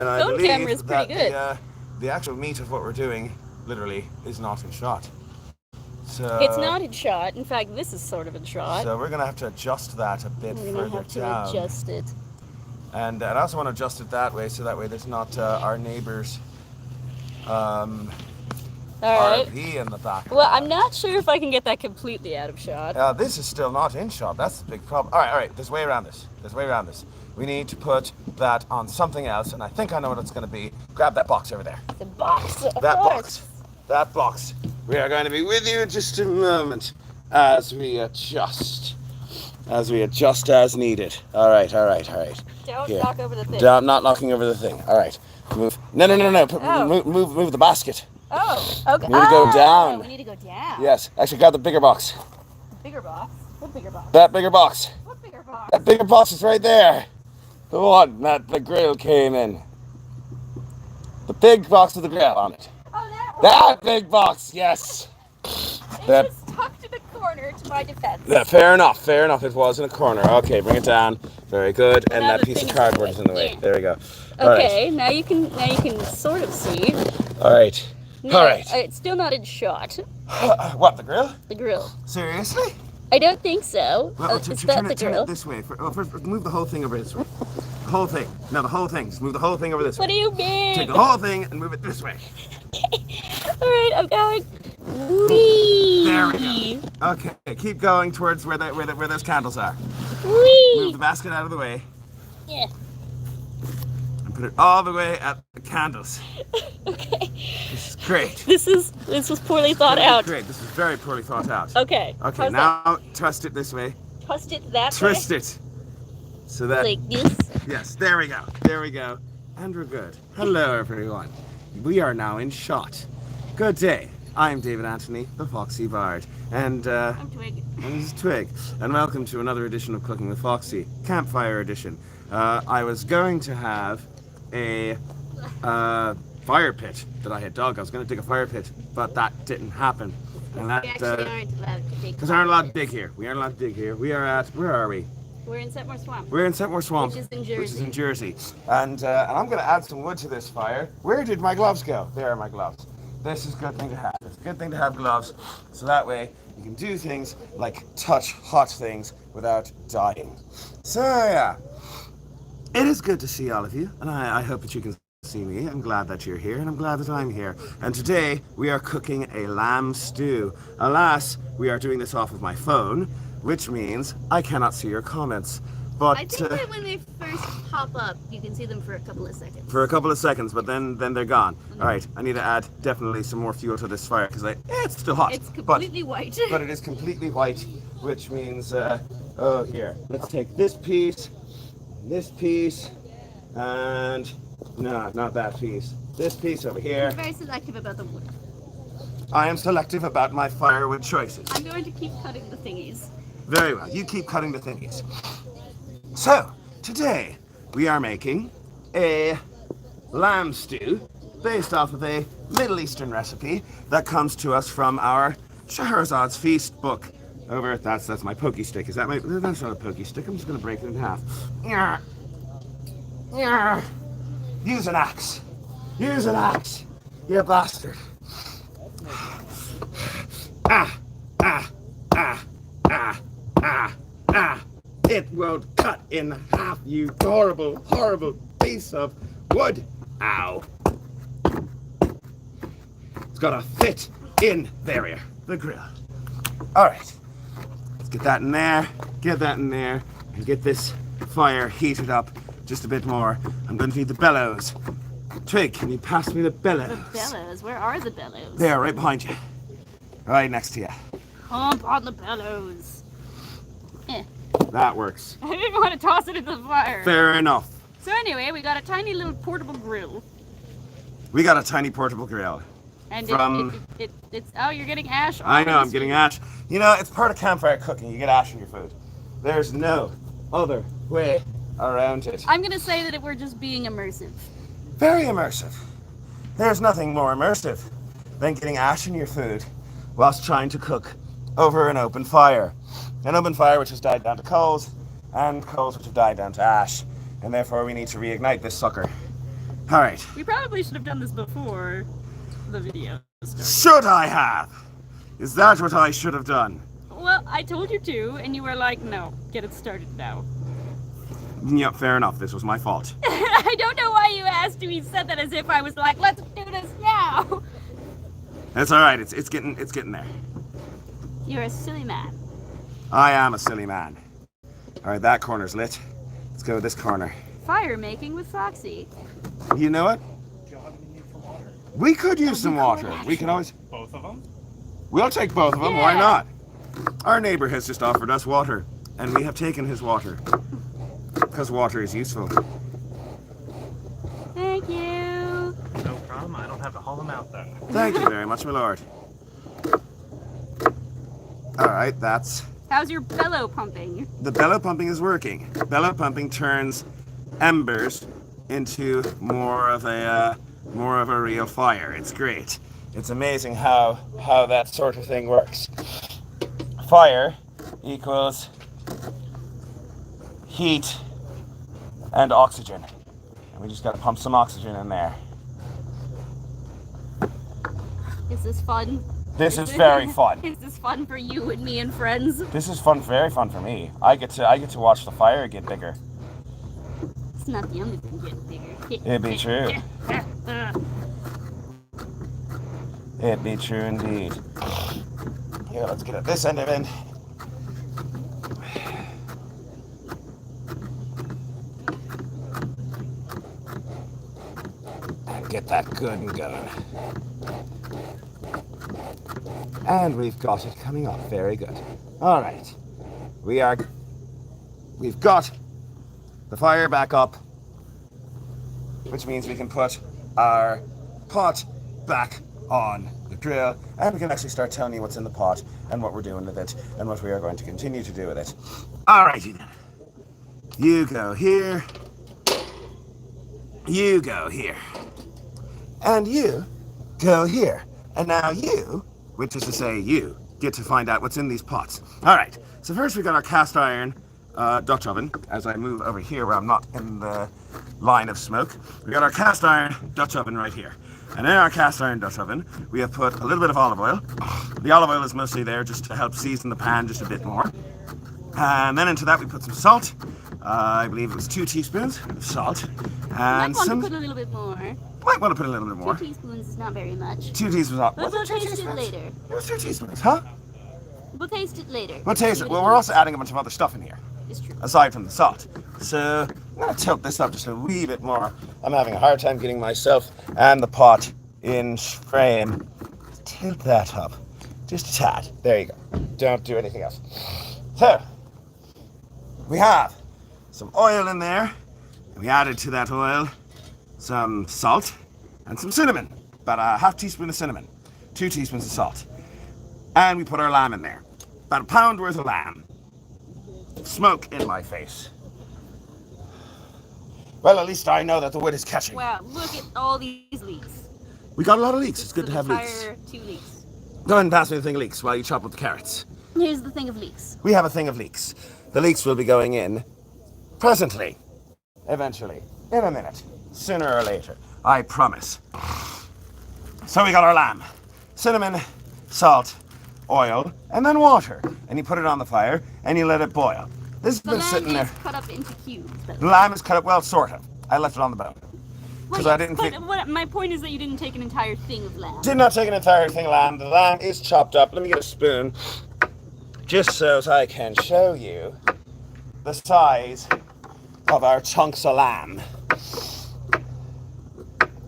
And I Phone camera is believe pretty that good. the actual meat of what we're doing, literally, is not in shot. It's So, not in shot. In fact, this is sort of in shot. so we're going to have to adjust that a bit We're gonna further have to down. adjust it. And I also want to adjust it that way, so that way there's not our neighbours um, All right. RV in the Well, I'm background. not sure if I can get that completely out of shot. This is still not in shot. That's the big problem. All right. There's a way around this. We need to put that on something else, and I think I know what it's going to be. Grab that box over there. The box, of That course. box. That box. We are going to be with you in just a moment as we adjust. As needed. All right. Don't Here. knock over the thing. I'm not knocking over the thing. All right. Move. No. Oh. Move the basket. Oh, okay. We need to go down. We need to go down. Yes. Actually, grab the bigger box. Bigger box. What bigger box? That bigger box. What bigger box? That bigger box is right there. The one that the grill came in. The big box with the grill on it. Oh, that one. That big box, yes. It That, was tucked in the corner to my defense. yeah, fair enough. It was in a corner. Okay, bring it down. Very good. And Now that the piece of thing's cardboard is in the way. yeah. There we go. Okay, now you can sort of see. All right. No, All right. It's still not in shot. What, the grill? The grill. Seriously? I don't think so. Well, Is that the turn grill? it this way. First, move the whole thing over this way. The whole thing. No, the whole thing. Just move the whole thing over this What do way. you mean? Take the whole thing and move it this way. All right, I'm going. Whee! There we go. Okay, keep going towards where those candles are. Whee! Move the basket out of the way Yeah. and put it all the way at the candles. Okay. This is great. This was poorly thought out. Great. This is very poorly thought out. Okay. Okay, How's now twist it this way. that? Twist it that Twist way. it. So that, Like this. yes, there we go. And we're good. Hello, everyone. We are now in shot. Good day. I'm David Anthony, the Foxy Bard. And, I'm Twig. And this is Twig, and welcome to another edition of Cooking with Foxy, Campfire Edition. I was going to have a fire pit that I had dug. I was going to dig a fire pit, but that didn't happen. And that We actually aren't allowed to dig. because we aren't allowed to dig here. We are at, where are we? We're in Setmore Swamp. We're in Setmore Swamp, Which is in Jersey. And I'm going to add some wood to this fire. Where did my gloves go? There are my gloves. This is a good thing to have. It's a good thing to have gloves, so that way you can do things like touch hot things without dying. So yeah, it is good to see all of you, and I hope that you can see me. I'm glad that you're here, and I'm glad that I'm here. And today we are cooking a lamb stew. Alas, we are doing this off of my phone, which means I cannot see your comments. But I think that when they first pop up, you can see them for a couple of seconds. for a couple of seconds, but then they're gone. All right, I need to add definitely some more fuel to this fire because it's still hot. It's completely white. But it is completely white, which means oh here. Let's take this piece, and no, not that piece. This piece over here. I'm very selective about the wood. I am selective about my firewood choices. I'm going to keep cutting the thingies. Very well. You keep cutting the thingies. So, today we are making a lamb stew based off of a Middle Eastern recipe that comes to us from our Shahrazad's Feast book. Over, that's my pokey stick. Is that my, that's not a pokey stick. I'm just going to break it in half. Use an axe. Use an axe, you bastard. It won't cut in half, you horrible, horrible piece of wood. Ow. It's gotta fit in there, the grill. All right, let's get that in there, and get this fire heated up just a bit more. I'm going to need the bellows. Twig, can you pass me the bellows? The bellows? Where are the bellows? There, right behind you. Right next to you. Hump on the bellows. That works. I didn't want to toss it into the fire. Fair enough. So anyway, we got a tiny little portable grill. We got a tiny portable grill. And From- it's oh, you're getting ash. I know, on I'm the getting stove. ash. You know, it's part of campfire cooking. You get ash in your food. There's no other way around it. I'm gonna say that we're just being immersive. Very immersive. There's nothing more immersive than getting ash in your food whilst trying to cook over an open fire. An open fire which has died down to coals, and coals which have died down to ash. And therefore we need to reignite this sucker. All right. We probably should have done this before the video started. Should I have? Is that what I should have done? Well, I told you to, and you were like, no, get it started now. Yep, fair enough. This was my fault. I don't know why you asked me. You said that as if I was like, let's do this now. That's all right. It's getting there. You're a silly man. I am a silly man. All right, that corner's lit. Let's go to this corner. Fire making with Foxy. You know what? Do you have any need for water? We could use some water. We can always. Both of them? We'll take both of them. Why Yeah. not? Our neighbor has just offered us water, and we have taken his water because water is useful. Thank you. No problem. I don't have to haul them out then. Thank you very much, my lord. All right, that's How's your bellow pumping? the bellow pumping is working. Bellow pumping turns embers into more of a real fire. It's great. It's amazing how that sort of thing works. Fire equals heat and oxygen. And we just got to pump some oxygen in there. Is this fun? This is very fun. Is this fun for you and me and friends? This is fun, very fun for me. I get to watch the fire get bigger. It's not the only thing getting bigger. It'd be true. It'd be true indeed. Here, let's get at this end of it. And get that good and going. And we've got it coming up. Very good. All right. We've got the fire back up, which means we can put our pot back on the grill, and we can actually start telling you what's in the pot and what we're doing with it and what we are going to continue to do with it. Alrighty then. You go here. You go here. And you go here. And now you, which is to say you, get to find out what's in these pots. Alright, so first we got our cast iron Dutch oven. As I move over here where I'm not in the line of smoke, we got our cast iron Dutch oven right here. And in our cast iron Dutch oven, we have put a little bit of olive oil. The olive oil is mostly there just to help season the pan just a bit more. And then into that we put some salt. I believe it was 2 teaspoons of salt. And Might want some. to put a little bit more. Might want to put a little bit more. 2 teaspoons is not very much. 2 teaspoons. Was But we'll it 2 taste it teaspoons? later. It was 2 teaspoons, huh? We'll taste it later. We'll taste See it. what Well, we're also adding a bunch of other stuff in here, It's true. aside from the salt. So I'm gonna tilt this up just a wee bit more. I'm having a hard time getting myself and the pot in frame. Tilt that up, just a tad. There you go. Don't do anything else. So we have some oil in there. And we added to that oil some salt and some cinnamon. About a half teaspoon of cinnamon, 2 teaspoons of salt. And we put our lamb in there. About a pound worth of lamb. Smoke in my face. Well, at least I know that the wood is catching. Wow, look at all these leaks. We got a lot of leeks. It's good to have entire leeks. 2 leaks. Go ahead and pass me the thing of leeks while you chop up the carrots. Here's the thing of leaks. We have a thing of leeks. The leeks will be going in presently, eventually, in a minute, sooner or later. I promise. So we got our lamb. Cinnamon, salt, oil, and then water. And you put it on the fire and you let it boil. This has The been lamb sitting there. is cut up into cubes. The lamb is cut up, well, sort of. I left it on the bone. Because I didn't think. My point is that you didn't take an entire thing of lamb. Did not take an entire thing of lamb. The lamb is chopped up. Let me get a spoon. Just so as I can show you the size of our chunks of lamb.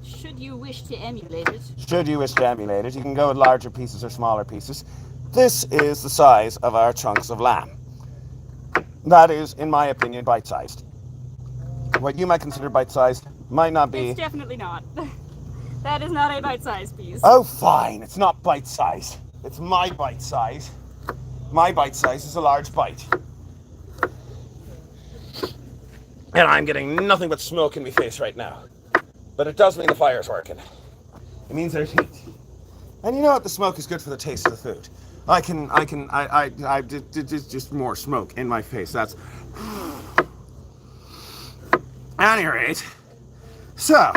Should you wish to emulate it? Should you wish to emulate it, you can go with larger pieces or smaller pieces. This is the size of our chunks of lamb. That is, in my opinion, bite-sized. What you might consider bite-sized might not be. It's definitely not. That is not a bite-sized piece. Oh, fine. It's not bite-sized. It's my bite size. My bite size is a large bite. And I'm getting nothing but smoke in my face right now. But it does mean the fire's working. It means there's heat. And you know what? The smoke is good for the taste of the food. I did just more smoke in my face. That's. At any rate, so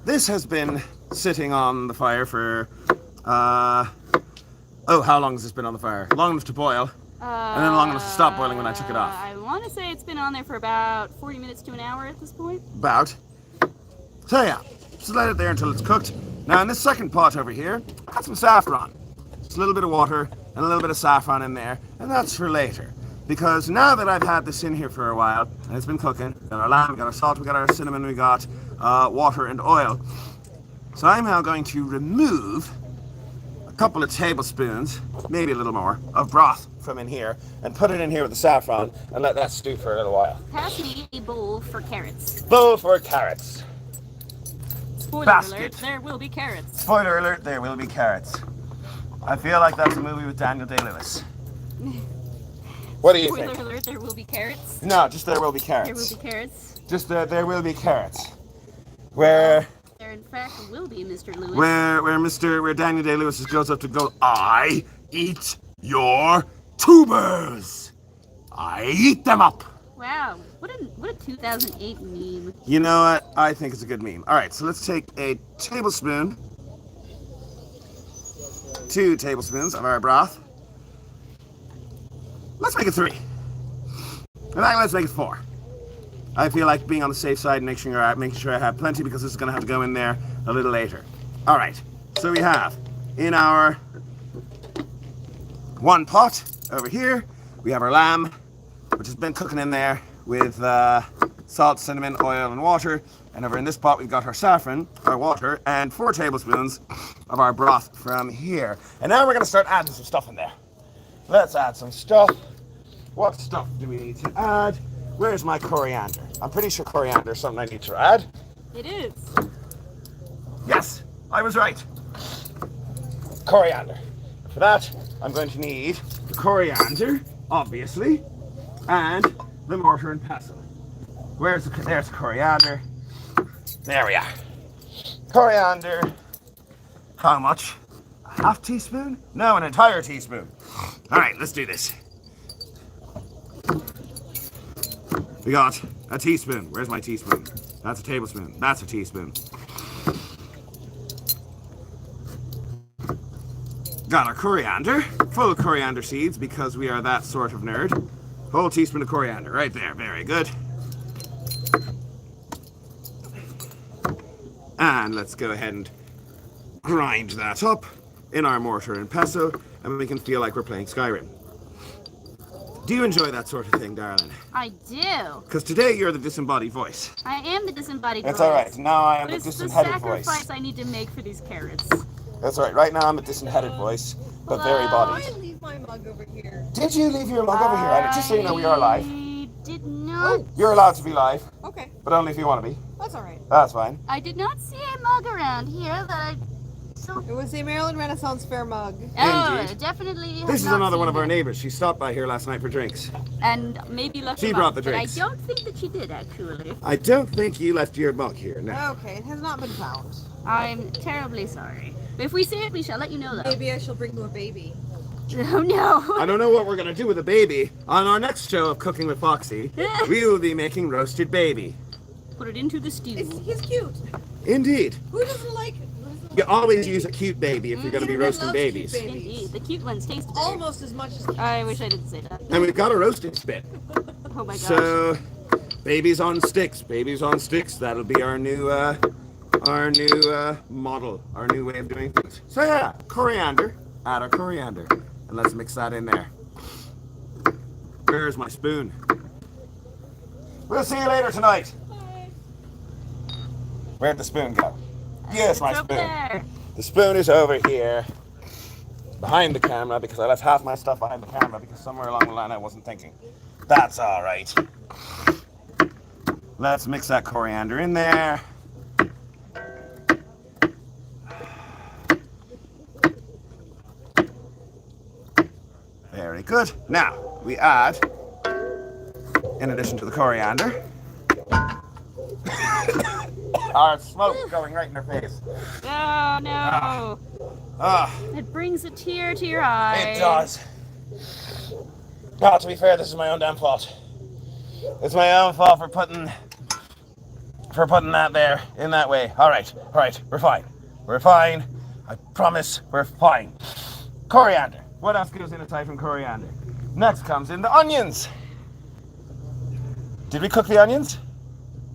This has been sitting on the fire for, how long has this been on the fire? Long enough to boil, and then long enough to stop boiling when I took it off. I want to say it's been on there for about 40 minutes to an hour at this point. About. So yeah, just let it there until it's cooked. Now in this second pot over here, I got some saffron. Just a little bit of water and a little bit of saffron in there, and that's for later. Because now that I've had this in here for a while, and it's been cooking, we got our lamb, we got our salt, we got our cinnamon, we got water and oil. So I'm now going to remove a couple of tablespoons, maybe a little more, of broth from in here, and put it in here with the saffron, and let that stew for a little while. Pass me a bowl for carrots. Bowl for carrots. Spoiler Basket. alert, there will be carrots. Spoiler alert, there will be carrots. I feel like that's a movie with Daniel Day-Lewis. What do you Spoiler think? alert, there will be carrots. No, just there will be carrots. There will be carrots. Just there will be carrots. Where There in fact will be, Mr. Lewis. where Daniel Day-Lewis goes up to go, I eat your tubers. I eat them up. Wow, what a 2008 meme. You know what? I think it's a good meme. All right, so let's take a tablespoon, 2 tablespoons of our broth. Let's make it 3. In fact, let's make it 4. I feel like being on the safe side and making sure I have plenty, because this is going to have to go in there a little later. All right, so we have in our one pot over here, we have our lamb, which has been cooking in there with salt, cinnamon, oil, and water. And over in this pot, we've got our saffron, our water, and 4 tablespoons of our broth from here. And now we're going to start adding some stuff in there. Let's add some stuff. What stuff do we need to add? Where's my coriander? I'm pretty sure coriander is something I need to add. It is. Yes, I was right. Coriander. For that, I'm going to need the coriander, obviously, and the mortar and pestle. There's coriander. There we are. Coriander. How much? A half teaspoon? No, an entire teaspoon. All right, let's do this. We got a teaspoon. Where's my teaspoon? That's a tablespoon. That's a teaspoon. Got our coriander, full of coriander seeds, because we are that sort of nerd. Whole teaspoon of coriander, right there. Very good. And let's go ahead and grind that up in our mortar and pestle, and we can feel like we're playing Skyrim. Do you enjoy that sort of thing, darling? I do. Because today you're the disembodied voice. I am the disembodied It's voice. all right. Now I am But the it's the disheaded voice. sacrifice I need to make for these carrots. That's right. Right now I'm a disheaded voice, but very I bodied. leave my mug over here. Did you leave your mug over here? Just so you know, we are live. I did not. You're allowed to be live, Okay, but only if you want to be. that's all right. That's fine. I did not see a mug around here that I. So. It was a Maryland Renaissance Fair mug. Oh, Indeed. definitely. have This is not another one seen of our it. neighbors. She stopped by here last night for drinks. And maybe left She a brought mug, the but drinks. I don't think that she did actually. I don't think you left your mug here. No. Okay, it has not been found. I'm terribly sorry. But if we see it, we shall let you know, though. Maybe I shall bring you a baby. Oh no. I don't know what we're going to do with a baby. On our next show of Cooking with Foxy, we will be making roasted baby. Put it into the stew. He's cute. Indeed. Who doesn't like? You always use a cute baby if you're going to be Internet roasting loves cute babies. babies. Indeed, the cute ones taste better. Almost as much as. I wish I didn't say that. And we've got a roasting spit. Oh my gosh. So, babies on sticks. Babies on sticks. That'll be our new model, our new way of doing things. So yeah, coriander. Add our coriander, and let's mix that in there. Where's my spoon? We'll see you later tonight. Bye. Where'd the spoon go? Yes, my It's over spoon. there. The spoon is over here, behind the camera, because I left half my stuff behind the camera because somewhere along the line I wasn't thinking. That's all right. Let's mix that coriander in there. Very good. Now, we add, in addition to the coriander, our smoke going right in her face. Oh no. Ah. It brings a tear to your eye. It does. To be fair, this is my own damn fault. It's my own fault for putting for putting that there in that way. All right, we're fine. We're fine. I promise we're fine. Coriander. What else goes in aside from coriander? Next comes in the onions. Did we cook the onions?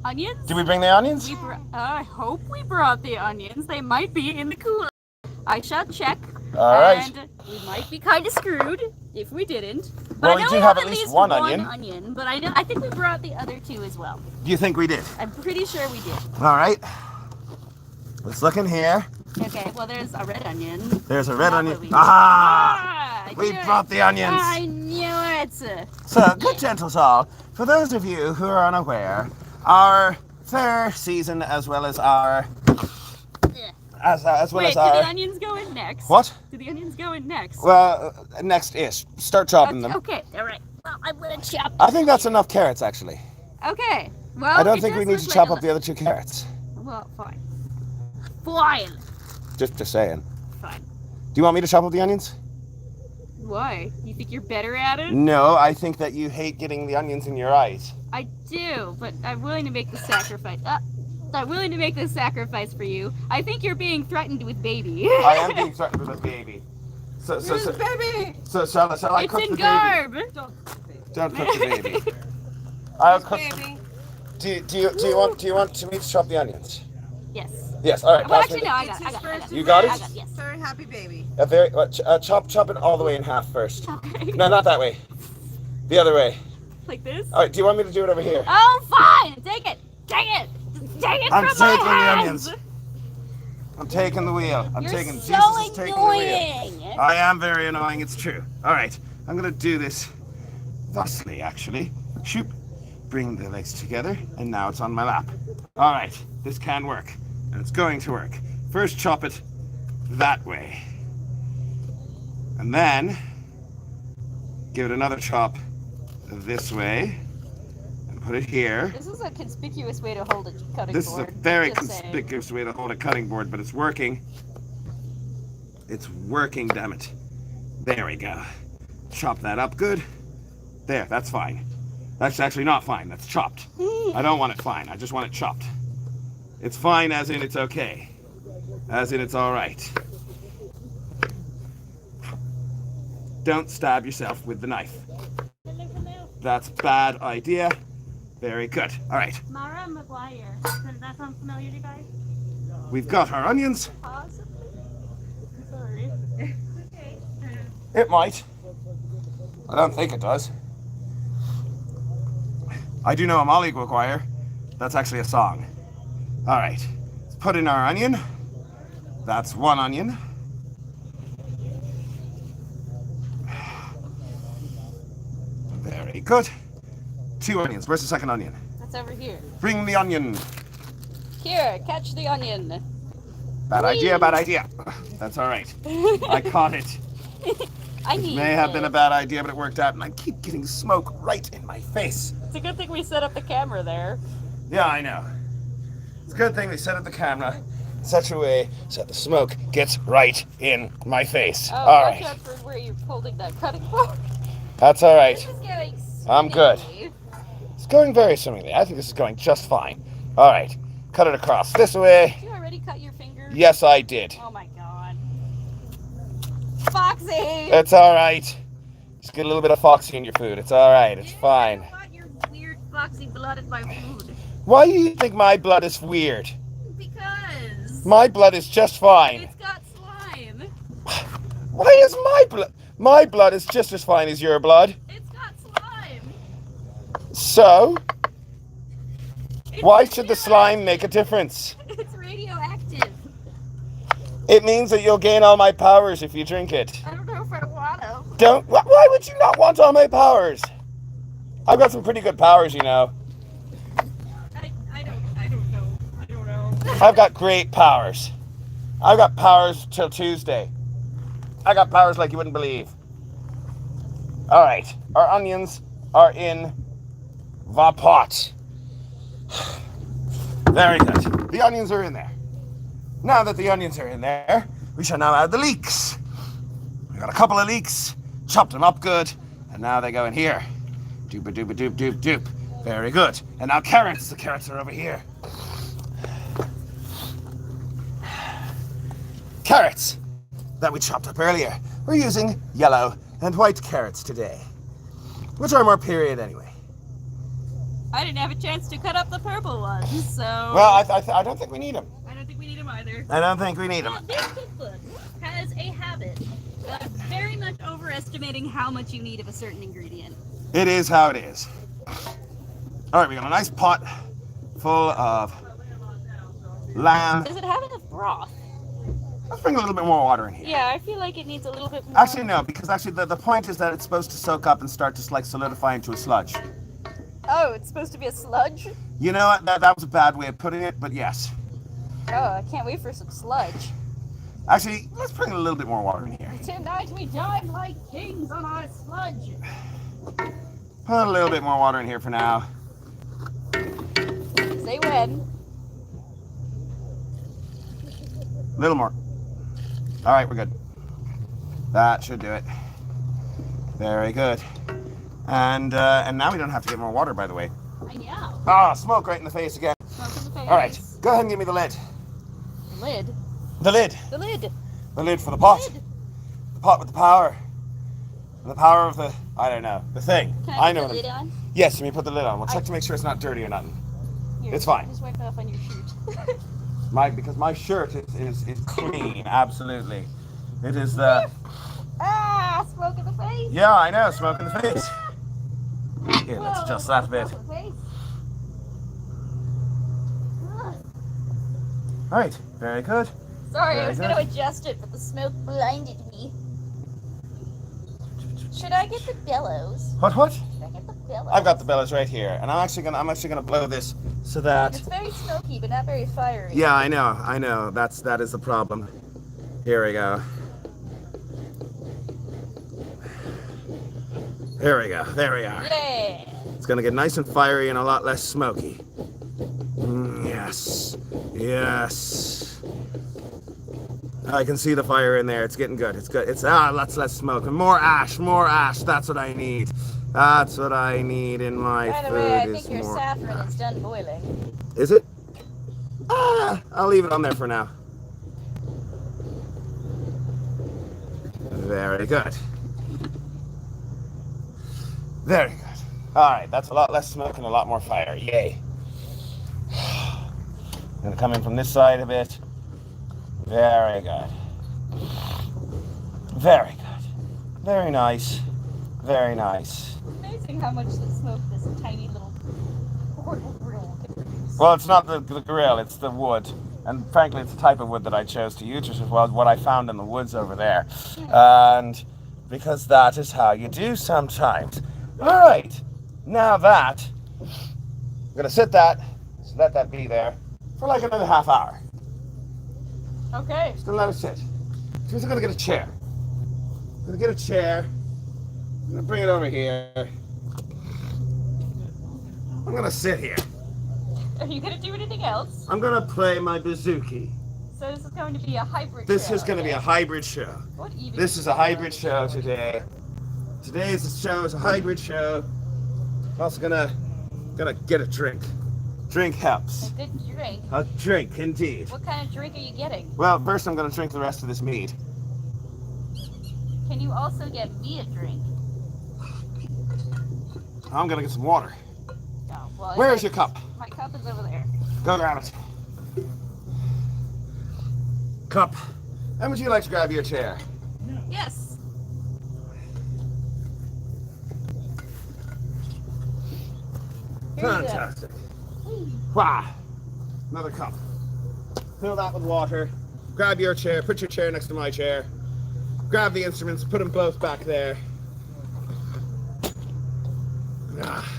Onions? Did we bring the onions? I hope we brought the onions. They might be in the cooler. I shall check. All right. And we might be kind of screwed if we didn't. But Well, I know we do have at least one onion. But I think we brought the other two as well. Do you think we did? I'm pretty sure we did. All right. Let's look in here. Okay, well, there's a red onion. There's a red Not onion. what we- Ah! I We knew it. brought the onions. I knew it. So, good gentles all, for those of you who are unaware, our fair season as well as our as well Wait, as do our the onions go in next? what? Do the onions go in next? Well, next is start chopping them. Okay, all right. Well, I'm gonna chop. I think that's enough carrots actually. Okay. Well, I don't it think we does need look to like chop a up the other two carrots. Well, fine. Fine. Just saying. Fine. Do you want me to chop up the onions? Why? You think you're better at it? No, I think that you hate getting the onions in your eyes. I do, but I'm willing to make the sacrifice. I'm willing to make this sacrifice for you. I think you're being threatened with baby. I am being threatened with a baby. So baby. shall I It's cook in the garb. baby? Don't cook the baby. I'll cook. Baby. Do you want me to chop the onions? Yes. Yes. All right. Well, pass me actually, the- no. I It's got his it. first You got it? I got it. Yes. Very happy baby. A very chop it all the way in half first. Okay. No, not that way. The other way. Like this? All right. Do you want me to do it over here? Oh, fine. Take it. Take it. Take it I'm from my taking the hands. onions. I'm taking the wheel. I'm You're taking. so Jesus is taking the wheel. annoying. I am very annoying. It's true. All right. I'm gonna do this thusly, actually. Shoop. Bring the legs together, and now it's on my lap. All right. This can work, and it's going to work. First, chop it that way, and then give it another chop this way, and put it here. This is a conspicuous way to hold a cutting This is board. a very Just saying. conspicuous way to hold a cutting board, but it's working. It's working, damn it. There we go. Chop that up good. There, that's fine. That's actually not fine. That's chopped. I don't want it fine. I just want it chopped. It's fine as in it's okay. As in it's all right. Don't stab yourself with the knife. That's a bad idea. Very good. All right. Mara McGuire. Does that sound familiar to you guys? We've got our onions. Possibly. Sorry. It might. I don't think it does. I do know a Molly McGuire. That's actually a song. All right. Let's put in our onion. That's one onion. Very good. Two onions. Where's the second onion? That's over here. Bring the onion. Here, catch the onion. Bad idea, bad idea. That's all right. I caught it. I It need may have been a it. bad idea, but it worked out, and I keep getting smoke right in my face. It's a good thing we set up the camera there. Yeah, I know. It's a good thing we set up the camera in such a way so that the smoke gets right in my face. Oh, All watch right. out for where you're holding that cutting board. That's all right. This is getting I'm good. smelly. It's going very swimmingly. I think this is going just fine. All right. Cut it across this way. Did you already cut your finger? Yes, I did. Oh my god. Foxy! It's all right. Just get a little bit of Foxy in your food. It's all right. It's fine. I don't want your weird foxy blood in my food. Why do you think my blood is weird? Because My blood is just fine. it's got slime. Why is my blood? My blood is just as fine as your blood. It's got slime. So, It's why should the slime make a difference? It's radioactive. It means that you'll gain all my powers if you drink it. I don't know if I want to. Don't. Why would you not want all my powers? I've got some pretty good powers, you know. I don't know. I don't know. I've got great powers. I've got powers till Tuesday. I got powers like you wouldn't believe. All right, our onions are in the pot. Very good. The onions are in there. Now that the onions are in there, we shall now add the leeks. We got a couple of leeks, chopped them up good, and now they go in here. Doop a doop a doop doop doop. Very good. And now carrots. The carrots are over here. carrots that we chopped up earlier. We're using yellow and white carrots today, which are more period anyway. I didn't have a chance to cut up the purple ones, so. Well, I don't think we need them. I don't think we need them either. I don't think we need them. This cookbook has a habit of very much overestimating how much you need of a certain ingredient. It is how it is. All right, we got a nice pot full of lamb. Does it have enough broth? Let's bring a little bit more water in here. Yeah, I feel like it needs a little bit more. Actually, no, because actually the point is that it's supposed to soak up and start to like solidify into a sludge. Oh, it's supposed to be a sludge? You know what? That was a bad way of putting it, but yes. Oh, I can't wait for some sludge. Actually, let's bring a little bit more water in here. Tonight we dine like kings on our sludge. Put a little bit more water in here for now. Say when. A little more. All right, we're good. That should do it. Very good. And now we don't have to get more water, by the way. I know. Ah, smoke right in the face again. Smoke in the face. All right, go ahead and give me the lid. Lid. The lid. The lid. The lid for the pot. Lid. The pot with the power. The power of the, I don't know, the thing. Can I know put the what lid on? Yes, let me put the lid on. We'll check to make sure it's not dirty or nothing. Here, It's fine. Just wipe it off on your shirt. Because my shirt is clean, absolutely. It is the, Ah, smoke in the face. yeah, I know, smoke in the face. Here, let's Whoa, adjust that a bit. smoke in the face. Ugh. All right, very good. Sorry, Very I was good. going to adjust it, but the smoke blinded me. Should I get the bellows? What? Should I get the bellows? I've got the bellows right here, and I'm actually gonna blow this so that. It's very smoky, but not very fiery. Yeah, I know. That is the problem. Here we go. There we go. There we are. Yeah. It's gonna get nice and fiery and a lot less smoky. Yes. Yes. I can see the fire in there. It's getting good. It's good. It's lots less smoke and more ash. More ash. That's what I need. That's what I need in my By the food. way, I is think your more saffron ash. is done boiling. Is it? I'll leave it on there for now. Very good. Very good. All right, that's a lot less smoke and a lot more fire. Yay. Gonna come in from this side a bit. Very good. Very good. Very nice. Very nice. Amazing how much the smoke this tiny little portable grill can produce. Well, it's not the grill, it's the wood. And frankly, it's the type of wood that I chose to use, which is what I found in the woods over there. And because that is how you do sometimes. All right, now that, I'm gonna sit that, just let that be there for like another half hour. Okay. Just gonna let it sit. First, I'm gonna get a chair. I'm gonna get a chair. I'm gonna bring it over here. I'm gonna sit here. Are you going to do anything else? I'm gonna play my bouzouki. So this is going to be a hybrid This show, is gonna be a okay? hybrid show. What even This is a hybrid show today. Today's show is a hybrid show. I'm also gonna get a drink. Drink helps. A good drink. A drink, indeed. What kind of drink are you getting? Well, first I'm gonna drink the rest of this mead. Can you also get me a drink? I'm gonna get some water. Oh, well, Where's your cup? My cup is over there. Go grab it. Cup. And would you like to grab your chair? Yes. Here you go. Fantastic. Wow. Another cup. Fill that with water. Grab your chair. Put your chair next to my chair. Grab the instruments. Put them both back there. Ah.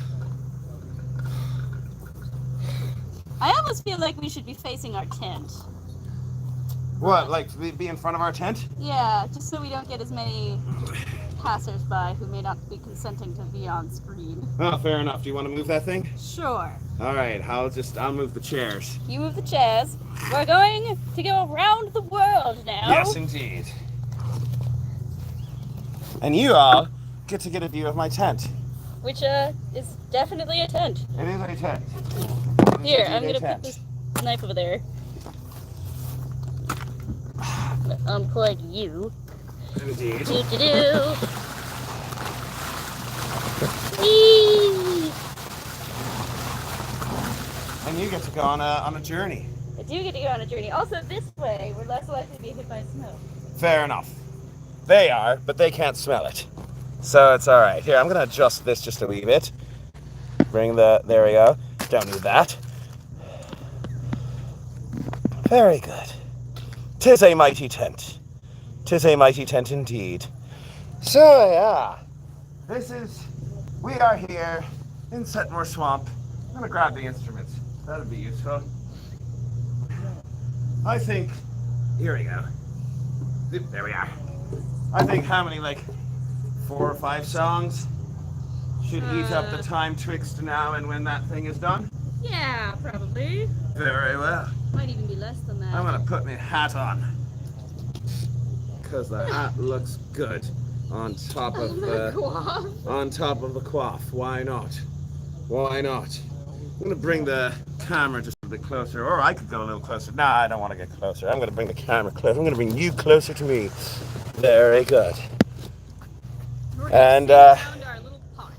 I almost feel like we should be facing our tent. What, like be in front of our tent? Yeah, just so we don't get as many passers-by who may not be consenting to be on screen. Oh, fair enough. Do you want to move that thing? Sure. All right, I'll move the chairs. You move the chairs. We're going to go around the world now. Yes, indeed. And you all get to get a view of my tent. Which is definitely a tent. It is a tent. Here, It is I'm a gonna tent. put this knife over there. unplug you. Indeed. Do. Whee! And you get to go on a journey. I do get to go on a journey. Also, this way, we're less likely to be hit by snow. Fair enough. They are, but they can't smell it. So it's alright. Here, I'm going to adjust this just a wee bit. There we go. Don't need that. Very good. 'Tis a mighty tent. 'Tis a mighty tent indeed. So, yeah. We are here in Setmore Swamp. I'm going to grab the instruments. That'll be useful. I think, here we go. There we are. I think how many, 4 or 5 songs should eat up the time twixt now and when that thing is done? Yeah, probably. Very well. Might even be less than that. I'm gonna put my hat on. Because the hat looks good on top of the coif. Why not? Why not? I'm gonna bring the camera just a bit closer, or I could go a little closer. Nah, I don't want to get closer. I'm gonna bring the camera closer. I'm gonna bring you closer to me. Very good. And Found our little pot.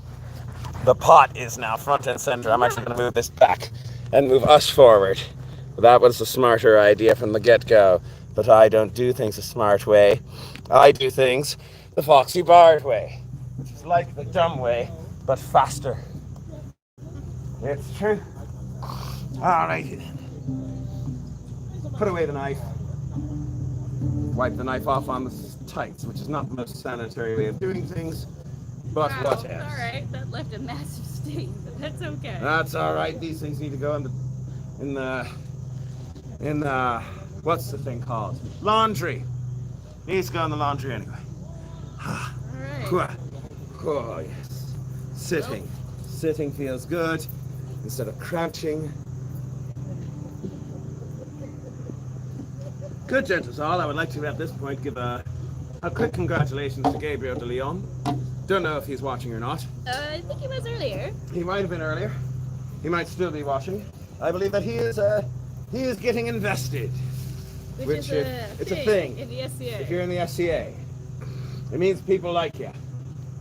the pot is now front and center. I'm actually gonna move this back and move us forward. That was the smarter idea from the get-go. But I don't do things a smart way. I do things the Foxy Bard way, which is like the dumb way, but faster. It's true. Alrighty then. Put away the knife. Wipe the knife off on the tights, which is not the most sanitary way of doing things, but Wow, what else? alright, that left a massive stain, but that's okay. That's alright. These things need to go in the what's the thing called? Laundry. Needs to go in the laundry anyway. Alright. Oh yes. Sitting. Sitting feels good instead of crouching. Good, gentles all. I would like to at this point give a quick congratulations to Gabriel de Leon. Don't know if he's watching or not. I think he was earlier. He might have been earlier. He might still be watching. I believe that he is getting invested. Which is it's a thing. In the SCA. If you're in the SCA, it means people like you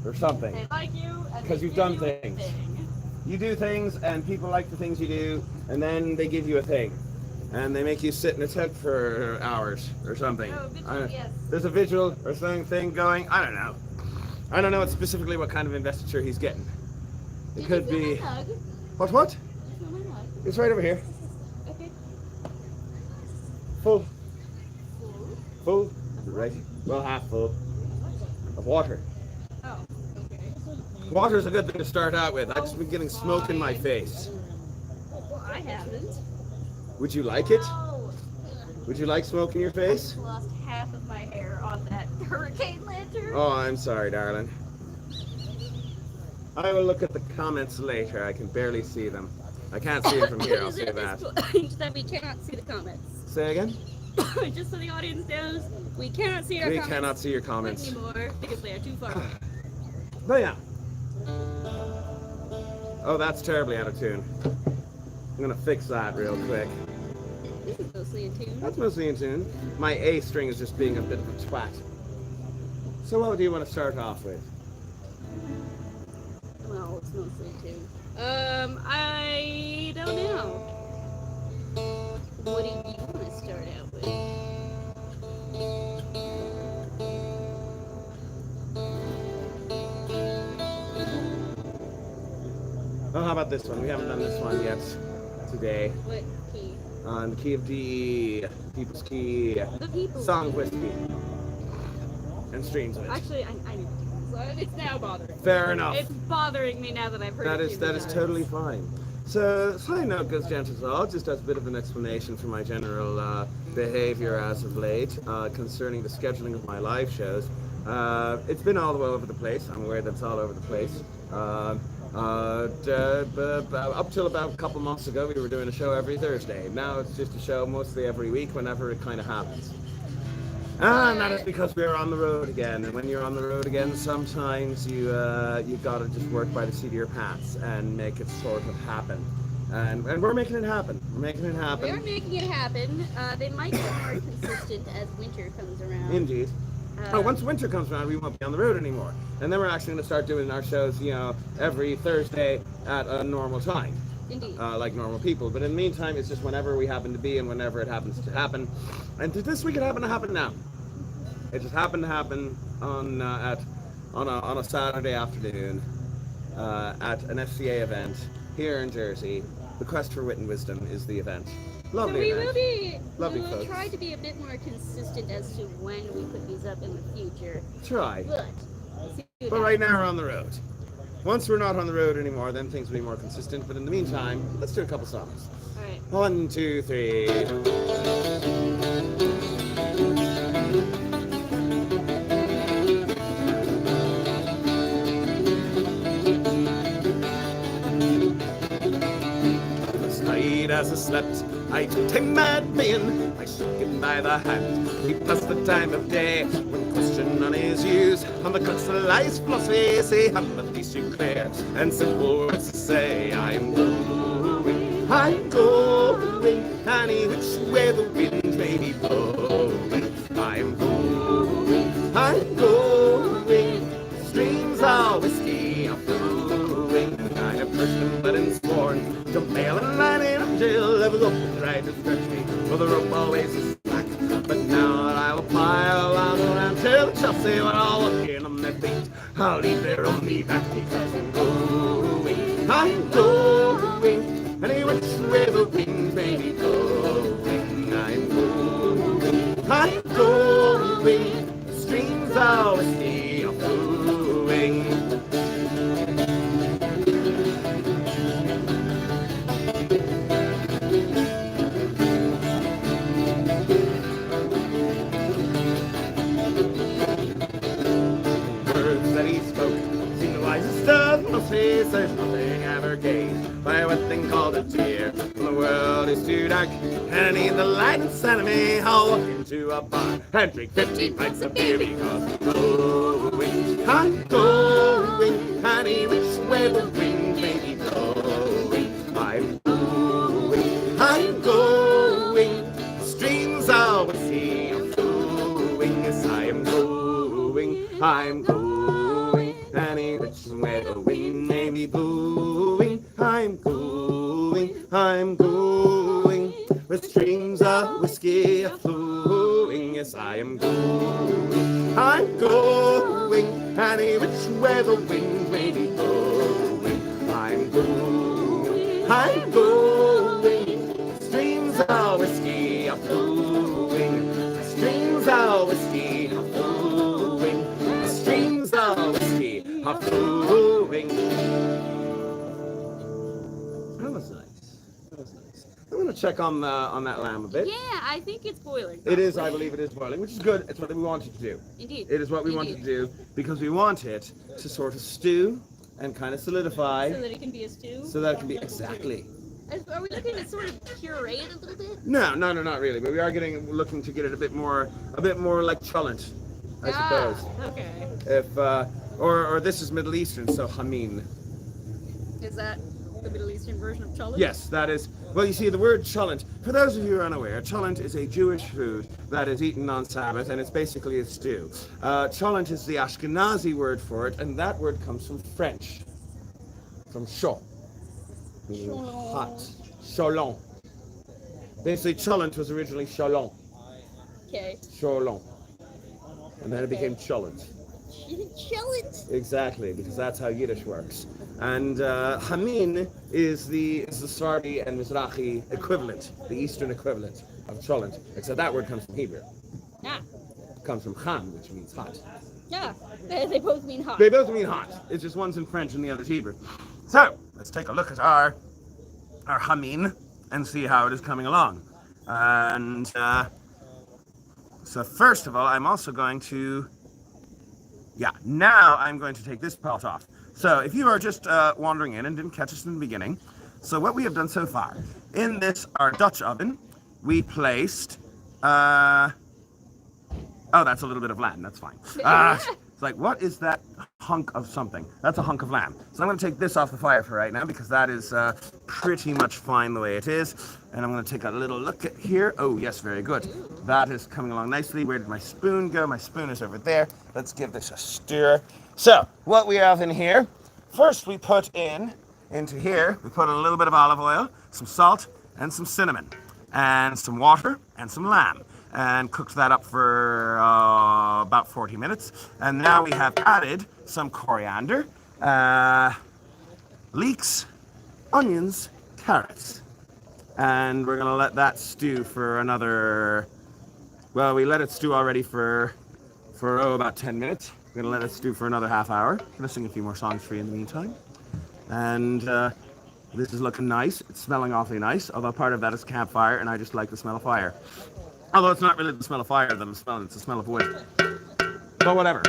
or something. They like you Because you've done things. You do things and people like the things you do, and then they give you a thing. And they make you sit in a tent for hours or something. Oh, vigil, yes. There's a vigil or thing going. I don't know. I don't know specifically what kind of investiture he's getting. It could be. What? It's right over here. Okay. Full. Right. Well, half full. Of water. Oh, okay. Water's a good thing to start out with. I've just been getting smoke in my face. Well, I haven't. Would you like it? No. Would you like smoke in your face? I lost half of my hair on that hurricane lantern. Oh, I'm sorry, darling. I will look at the comments later. I can barely see them. I can't see them from here, I'll say that. Just that we cannot see the comments. Say again? Just so the audience knows, we cannot see our We comments. cannot see your comments. Anymore because they are too far away. But yeah. Oh, that's terribly out of tune. I'm gonna fix that real quick. This is mostly in tune. That's mostly in tune. My A string is just being a bit of a twat. So what do you want to start off with? Well, it's mostly in tune. I don't know. What do you want to start out with? Oh, how about this one? We haven't done this one yet today. What key? On the key of D, people's key, The people. song whiskey, and streams of it. Actually, I need to do this. It's now bothering me. Fair enough. It's bothering me now that I've heard That it is too many totally times. fine. So, side note, goes gentles all, just as a bit of an explanation for my general behavior as of late concerning the scheduling of my live shows. It's been all over the place. I'm aware that it's all over the place. Up till about a couple months ago, we were doing a show every Thursday. Now it's just a show mostly every week, whenever it kind of happens. And that is because we're on the road again. And when you're on the road again, sometimes you got to just work by the seat of your pants and make it sort of happen. And we're making it happen. We're making it We are happen. making it happen. They might get more consistent as winter comes around. Indeed. Once winter comes around, we won't be on the road anymore. And then we're actually going to start doing our shows, every Thursday at a normal time. Indeed. Like normal people. But in the meantime, it's just whenever we happen to be and whenever it happens to happen. And this week it happened to happen now. It just happened to happen on a Saturday afternoon at an FCA event here in Jersey. The Quest for Wit and Wisdom is the event. Lovely So we event. will be. Lovely we will folks. try to be a bit more consistent as to when we put these up in the future. Try. But. See what But right now happens. we're on the road. Once we're not on the road anymore, then things will be more consistent. But in the meantime, let's do a couple songs. All right. 1, 2, 3. Last night as I slept, I took him mad being. I shook him by the hand. He passed the time of day. When question on his views on the crux of life's philosophy, say I'm at least you clear and simple words to say. I'm going, any which way the wind may be blowing. I'm going, streams of whiskey are flowing. I have cursed and bled and sworn to bail and line in jail. Ever go and tried to stretch me, for the rope always is slack. But now that I will pile on around till Chelsea, when all looking on their feet, I'll leave their only back because I'm going, any which way the wind may be blowing. I'm going, the streams of whiskey are flowing. Words that he spoke seem the wisest of most. He says nothing ever gained by what thing called a tear. When the world is too dark and I need the light inside of me, I'll walk into a bar and drink 50 pints of beer because I'm going, any which way the wind may be blowing. I'm going, the streams of whiskey are flowing. Yes, I am going, I'm going, any which way the wind may be blowing. I'm going, where streams of whiskey are flowing. Yes, I am going, I'm going, any which way the wind may be blowing. I'm going, streams of whiskey are flowing. Streams of whiskey are flowing. Streams of whiskey are flowing. That was nice. That was nice. I'm gonna check on that lamb a bit. Yeah, I think it's boiling. It is, I believe it is boiling, which is good. It's what we wanted to do. Indeed. It is what we wanted to do because we want it to sort of stew and kind of solidify So that it can be a stew. so that it can be exactly. Are we looking to sort of puree it a little bit? No, not really. But we are looking to get it a bit more like cholent, I suppose. Okay. If or this is Middle Eastern, so hameen. Is that the Middle Eastern version of cholent? Yes, that is. Well, you see, the word cholent. For those of you who are unaware, cholent is a Jewish food that is eaten on Sabbath, and it's basically a stew. Cholent is the Ashkenazi word for it, and that word comes from French, from chaud, meaning hot. Cholent. Basically, cholent was originally cholent. Okay. Cholent. And then it became cholent. Cholent. Exactly, because that's how Yiddish works. And Hamin is the Sephardi and Mizrahi equivalent, the Eastern equivalent of cholent, except that word comes from Hebrew. Ah. It comes from Ham, which means hot. Yeah. They both mean hot. They both mean hot. It's just one's in French and the other's Hebrew. So, let's take a look at our Hamin and see how it is coming along. And so first of all, I'm also going to, now I'm going to take this part off. So if you are just wandering in and didn't catch us in the beginning, so what we have done so far, in this, our Dutch oven, we placed, oh, that's a little bit of Latin, that's fine. It's like, what is that hunk of something. That's a hunk of lamb. So I'm going to take this off the fire for right now because that is pretty much fine the way it is. And I'm going to take a little look at here. Oh, yes, very good. That is coming along nicely. Where did my spoon go? My spoon is over there. Let's give this a stir. So, what we have in here, first we put into here, we put a little bit of olive oil, some salt, and some cinnamon, and some water, and some lamb. And cooked that up for about 40 minutes. And now we have added some coriander, leeks, onions, carrots. And we're gonna let that stew for another, well, we let it stew already for about 10 minutes. We're gonna let it stew for another half hour. I'm gonna sing a few more songs for you in the meantime. And this is looking nice. It's smelling awfully nice, although part of that is campfire, and I just like the smell of fire. Although it's not really the smell of fire that I'm smelling, it's the smell of wood. But whatever.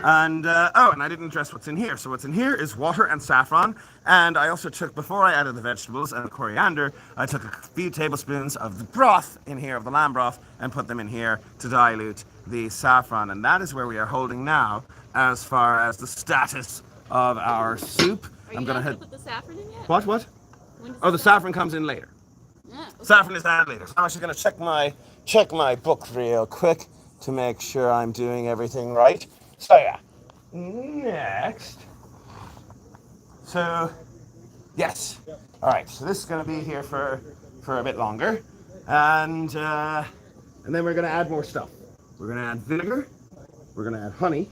And, and I didn't address what's in here. So what's in here is water and saffron. And I also took, before I added the vegetables and the coriander, I took a few tablespoons of the broth in here, of the lamb broth, and put them in here to dilute the saffron. And that is where we are holding now as far as the status of our soup. Are you going to put the saffron in yet? What? Oh, the saffron comes in later. Yeah, okay. Saffron is added later. So I'm actually going to check my book real quick to make sure I'm doing everything right. So yeah, next. So yes, all right. So this is going to be here for a bit longer, and then we're going to add more stuff. We're going to add vinegar. We're going to add honey,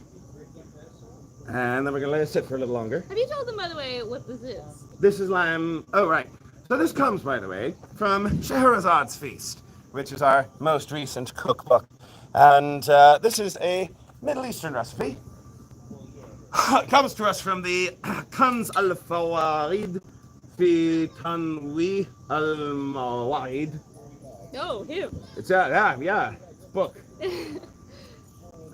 and then we're going to let it sit for a little longer. Have you told them, by the way, what this is? This is lamb. Oh right. So this comes, by the way, from Scheherazad's Feast, which is our most recent cookbook. And this is a Middle Eastern recipe. It comes to us from the Kanz al-Fawaid fi Tanwi al-Mawaid. Oh, him. It's book.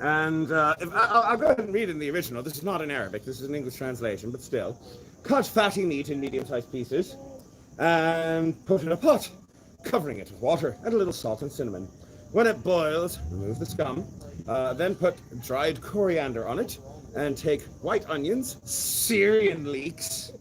And I'll go ahead and read in the original. This is not in Arabic. This is an English translation, but still. Cut fatty meat in medium-sized pieces and put in a pot, covering it with water and a little salt and cinnamon. When it boils, remove the scum, then put dried coriander on it, and take white onions, Syrian leeks.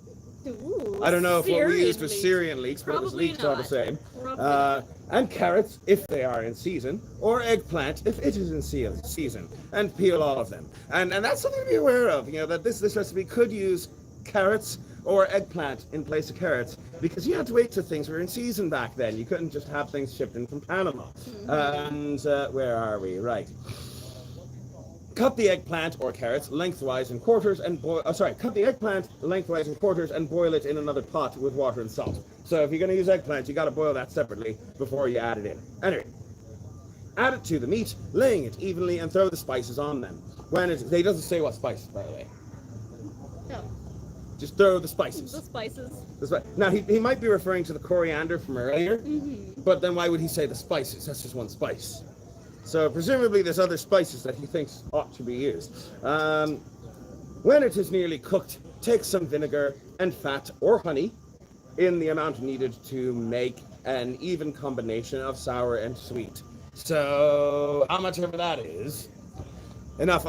Ooh, I don't know if what we used was leeks. Syrian leeks, but it was Probably leeks all the not. same. Probably And carrots, if they are in season, or eggplant, if it is in season, and peel all of them. And that's something to be aware of, that this recipe could use carrots or eggplant in place of carrots, because you had to wait till things were in season back then. You couldn't just have things shipped in from Panama. And where are we? Right. Cut the eggplant or carrots lengthwise in quarters and cut the eggplant lengthwise in quarters and boil it in another pot with water and salt. So if you're going to use eggplant, you got to boil that separately before you add it in. Anyway, add it to the meat, laying it evenly, and throw the spices on them. They doesn't say what spices, by the way. No. Just throw the spices. The spices. Now, he might be referring to the coriander from earlier, but then why would he say the spices? That's just one spice. So presumably there's other spices that he thinks ought to be used. When it is nearly cooked, take some vinegar and fat or honey in the amount needed to make an even combination of sour and sweet. So how much of that is? Enough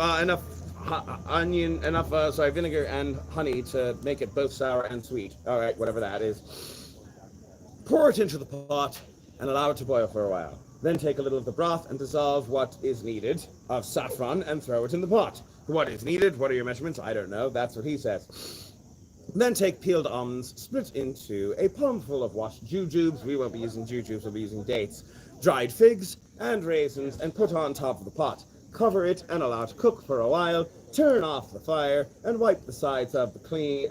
vinegar and honey to make it both sour and sweet. All right, whatever that is. Pour it into the pot and allow it to boil for a while. Then take a little of the broth and dissolve what is needed of saffron and throw it in the pot. What is needed? What are your measurements? I don't know. That's what he says. Then take peeled almonds, split into a palmful of washed jujubes. We won't be using jujubes, we'll be using dates. Dried figs and raisins, and put on top of the pot. Cover it and allow it to cook for a while. Turn off the fire and wipe the sides of the clean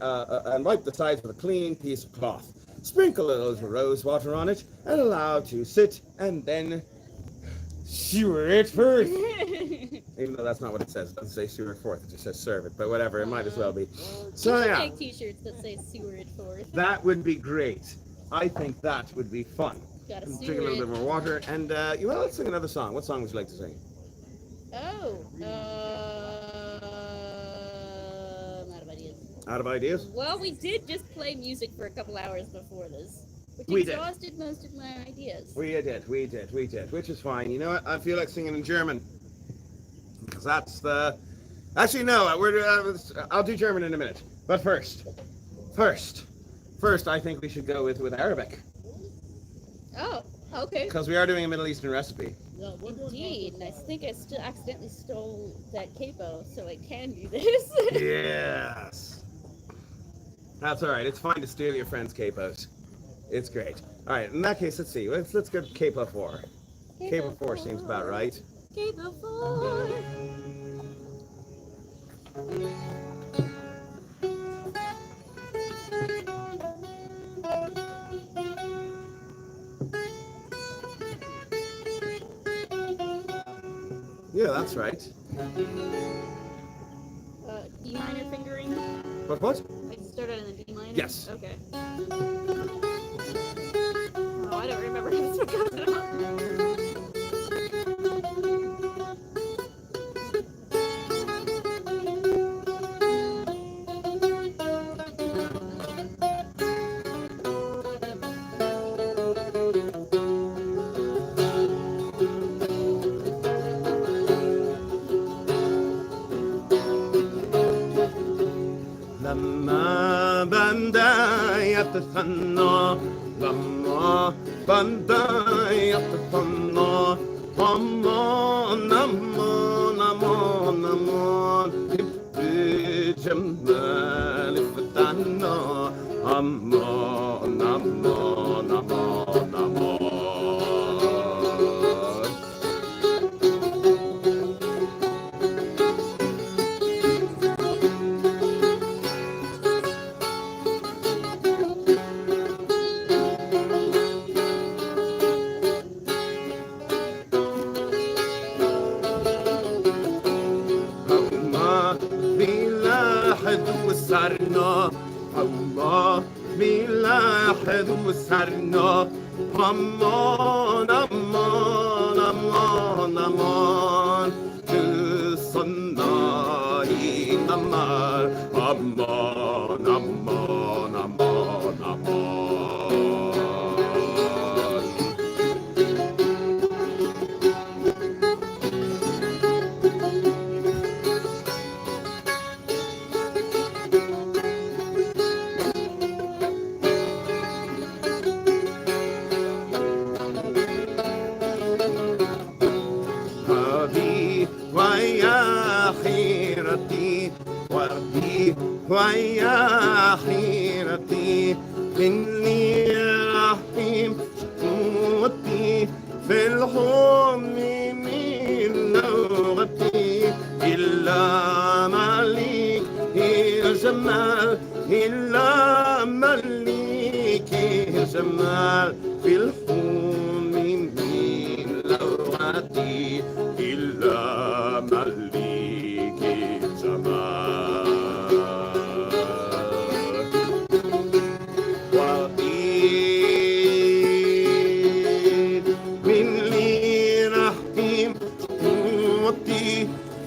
piece of cloth. Sprinkle a little rose water on it and allow it to sit, and then sewer it first. Even though that's not what it says. It doesn't say sewer it forth, it just says serve it, but whatever, it might as well be. So you should yeah, make t-shirts that say sewer it forth. that would be great. I think that would be fun. Gotta Drink a sewer little it. bit more water, and let's sing another song. What song would you like to sing? Oh, I'm out of ideas. Out of ideas? Well, we did just play music for a couple hours before this, which We did. exhausted most of my ideas. We did, which is fine. You know what? I feel like singing in German. Because that's the Actually, no. I'll do German in a minute. But first, I think we should go with Arabic Oh, okay. because we are doing a Middle Eastern recipe. Indeed. And I think I still accidentally stole that capo, so I can do this. Yes. That's all right. It's fine to steal your friend's capos. It's great. All right. In that case, let's see. Let's go capo 4. Capo 4 seems about right. Capo 4. Yeah, that's right. D minor fingering. What? I started in the D minor. Yes. Okay. Oh, I don't remember this one goes on. لما بندا يتثنى لما بندا يتثنى أمان أمان أمان أمان بجمال فتنا أمان أمان أمان أمان وسرنا الله بلاحد وسرنا أمان أمان أمان أمان تصنعي أمان أمان أمان أمان أمان ويا حيرتي إني رحيم قوتي في الحب من لغتي إلا مليك يا جمال إلا مليك يا جمال في الحب من لغتي إلا مليك يا جمال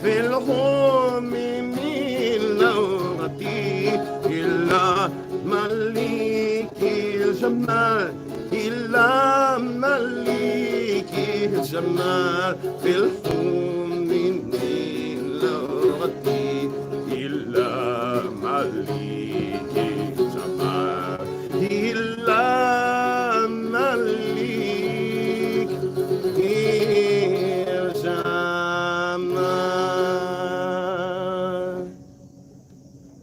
في الحب من لغتي إلا مليك الجمال إلا مليك الجمال في الحب من لغتي إلا مليك الجمال إلا مليك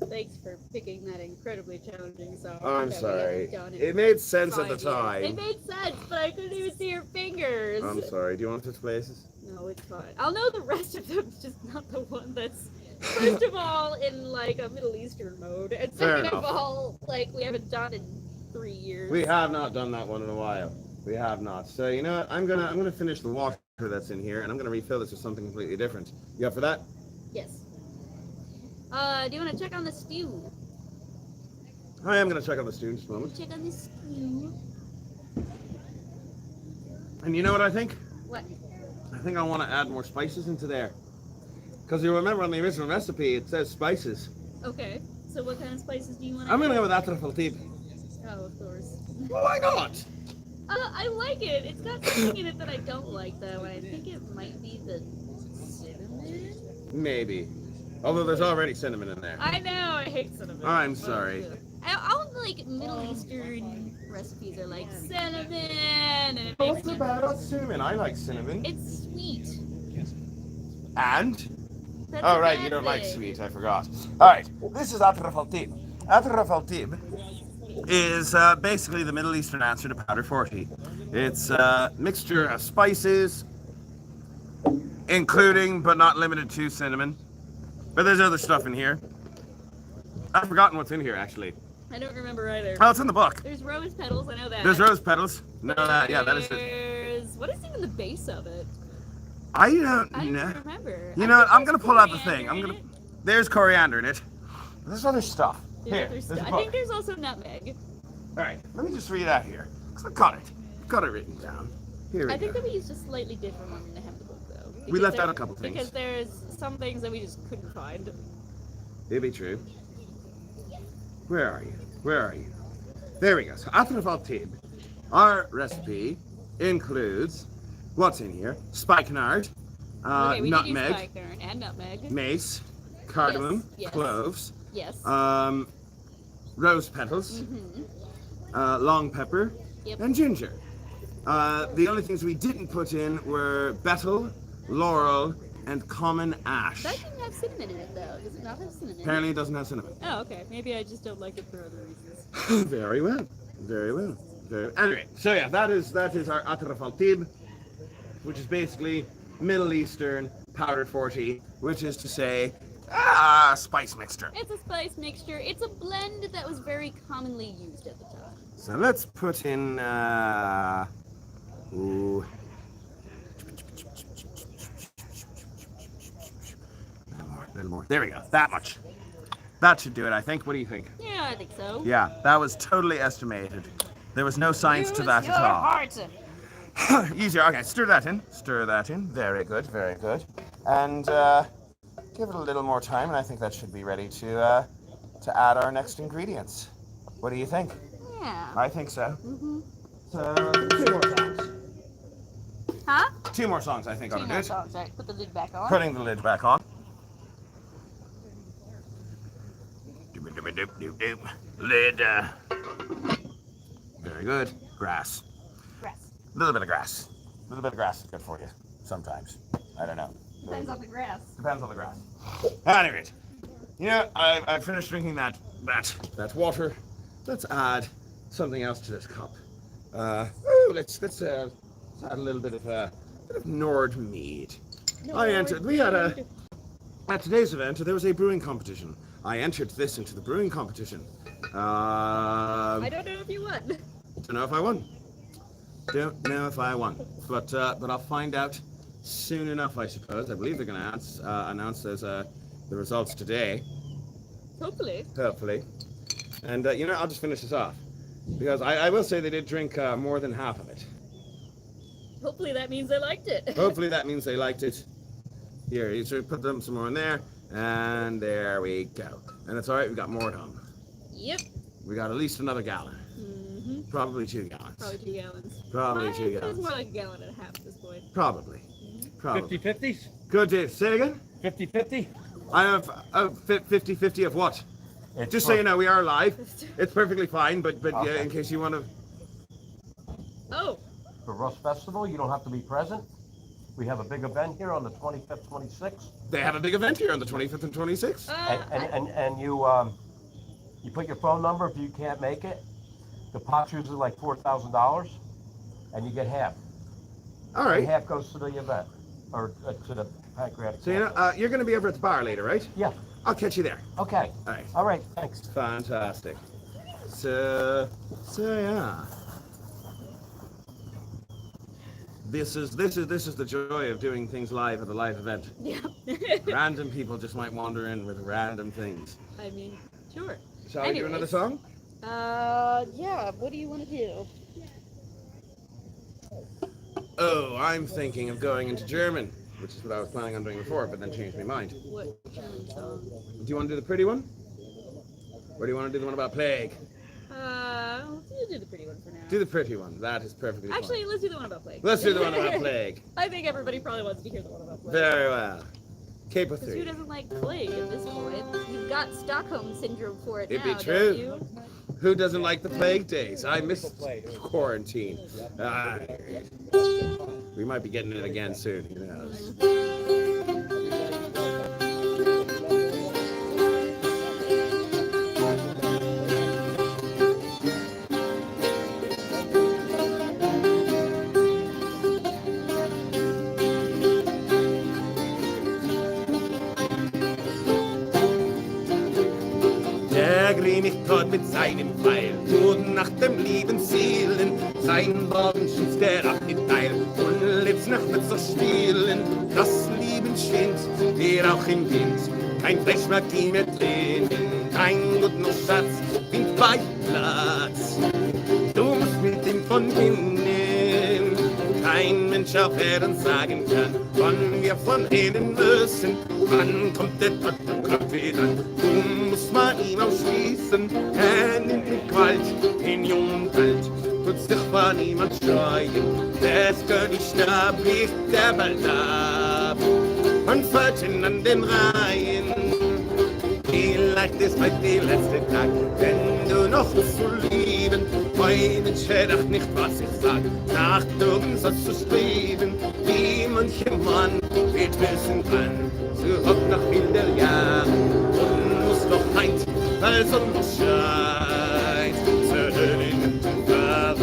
Thanks for picking that incredibly challenging song. I'm that we sorry. haven't done in It made sense at the 5 years. time. It made sense, but I couldn't even see your fingers. I'm sorry. Do you want to switch places? No, it's fine. I'll know the rest of them, it's just not the one that's, first of all, in like a Middle Eastern mode, and Fair second of enough. all, like we haven't done in 3 years. We have not done that one in a while. We have not. So you know what? I'm gonna finish the water that's in here, and I'm gonna refill this with something completely different. You up for that? Yes. Do you want to check on the stew? I am gonna check on the stew in just a moment. Check on the stew. And you know what I think? What? I think I want to add more spices into there. Because you remember on the original recipe, it says spices. Okay. So what kind of spices do you want to I'm gonna add? go with atraf al-tib. Oh, of course. Well, why not? I like it. It's got something in it that I don't like, though. I think it might be the cinnamon. Maybe. Although there's already cinnamon in there. I know, I hate cinnamon. I'm sorry. All like Middle Eastern recipes are like cinnamon, and it What's makes so bad about cinnamon? I like cinnamon. it's sweet. And? That's Oh, a right, bad you don't like thing. sweet. I forgot. All right, this is atraf al-tib. Atraf al-tib is basically the Middle Eastern answer to powder 40. It's a mixture of spices, including but not limited to cinnamon. But there's other stuff in here. I've forgotten what's in here, actually. I don't remember either. Oh, it's in the book. There's rose petals, I know that. There's rose petals. No, yeah, that is it. There's what is even the base of it? I don't I know. don't remember. You I know what? think I'm gonna there's pull out the coriander thing. in it. There's coriander in it. There's other stuff. There's Here, other there's stuff. a I book. think there's also nutmeg. All right, let me just read out here. 'Cause I've got it. I've got it written down. Here we I think go. that we used a slightly different one in the hem of the book, though. We Because left there- out a couple things. Because there's some things that we just couldn't find. It'd be true. Where are you? Where are you? There we go. So atraf al-tib, our recipe includes what's in here: spikenard, Okay, we did use nutmeg, spikenard and nutmeg. mace, cardamom, Yes. cloves, Yes. rose petals, Mhm. long pepper, Yep. and ginger. The only things we didn't put in were betel, laurel, and common ash. That didn't have cinnamon in it, though. Does it not have cinnamon? Apparently it doesn't have cinnamon. Oh, okay. Maybe I just don't like it for other reasons. Very well. Very well. Anyway, so yeah, that is our atraf al-tib, which is basically Middle Eastern powdered 40, which is to say, spice mixture. It's a spice mixture. It's a blend that was very commonly used at the time. So let's put in, ooh. A little more. There we go. That much. That should do it, I think. What do you think? Yeah, I think so. Yeah, that was totally estimated. There was no science to that at all. Easier. Okay, stir that in. Stir that in. Very good, very good. And give it a little more time, and I think that should be ready to add our next ingredients. What do you think? Yeah. I think so. Mm-hmm. So, 2 more songs. Huh? 2 more songs, I think, Two ought to do more it. songs. Right. Put the lid back on. Putting the lid back on. Doop-a-doop-a-doop-doop-doop. Lid. Very good. Grass. Grass. A little bit of grass. A little bit of grass is good for you. Sometimes. I don't know. Depends on the grass. Depends on the grass. At any rate, you know, I finished drinking that water. Let's add something else to this cup. Let's add a little bit of Nord mead. At today's event, there was a brewing competition. I entered this into the brewing competition. I don't know if you won. Don't know if I won. Don't know if I won. But I'll find out soon enough, I suppose. I believe they're going to announce the results today. Hopefully. Hopefully. And, you know, I'll just finish this off. Because I will say they did drink more than half of it. Hopefully that means I liked it. Hopefully that means they liked it. Here, you should put them some more in there. And there we go. And it's all right, we got more done. Yep. We got at least another gallon. Mm-hmm. Probably 2 gallons. Probably 2 gallons. Probably 2 It's gallons. more like a gallon and a half at this point. Probably. Probably. 50-50s? Good day. Say again? 50-50? I have 50-50 of what? It's Just for, so you know, we are live. It's perfectly fine, but yeah, Okay. in case you want to... Oh, for Rust Festival, you don't have to be present. We have a big event here on the 25th, 26th, They have a big event here on the 25th and 26th. and you put your phone number if you can't make it. The pot's usually like $4,000, and you get half. All And right. half goes to the event, or to the pancreatic. So, you know, you're going to be over at the bar later, right? Yeah. I'll catch you there. Okay. All right. All right. Thanks. Fantastic. So yeah. This is the joy of doing things live at a live event. yeah. Random people just might wander in with random things. I mean, sure. Shall we do another Anyways. song? Yeah, what do you want to do? Oh, I'm thinking of going into German, which is what I was planning on doing before, but then changed my mind. What German song? Do you want to do the pretty one? Or do you want to do the one about plague? You do the pretty one for now. Do the pretty one. That is perfectly Actually, fine. let's do the one about plague. Let's do the one about plague. I think everybody probably wants to hear the one about plague. Very well. Caper Because who 3. doesn't like plague at this point? You've got Stockholm syndrome for it It'd now, be don't true. you? Who doesn't like the plague days? I miss quarantine. We might be getting it again soon. Who knows? Der Grinig dort mit seinem Pfeil, tut nach dem lieben Zielen, sein Bogen schießt er ab in Teil, und letzte Nacht wird so spielen, das Leben schwingt, wie Rauch im Wind, kein Blech mag ihm mehr Tränen, kein guter Schatz, Wind bei Platz, du musst mit ihm von innen, kein Mensch auf Erden sagen kann, wann wir von innen müssen, wann kommt der Tag und kommt wieder, du musst mal ihm ausschließen, er nimmt mit Gewalt, in jung und alt, tut sich von niemand scheuen, des Königs Stab liegt der bald ab, und fällt ihn an den Reihen. Vielleicht ist heute der letzte Tag, wenn du noch bist zu lieben. Mein Mensch hört nicht, was ich sag. Nach oben sollst du streben, wie manche Mann wird wissen kann. So hockt nach vielen Jahren und muss noch heint, weil Sonnenschein zu hören und fahren.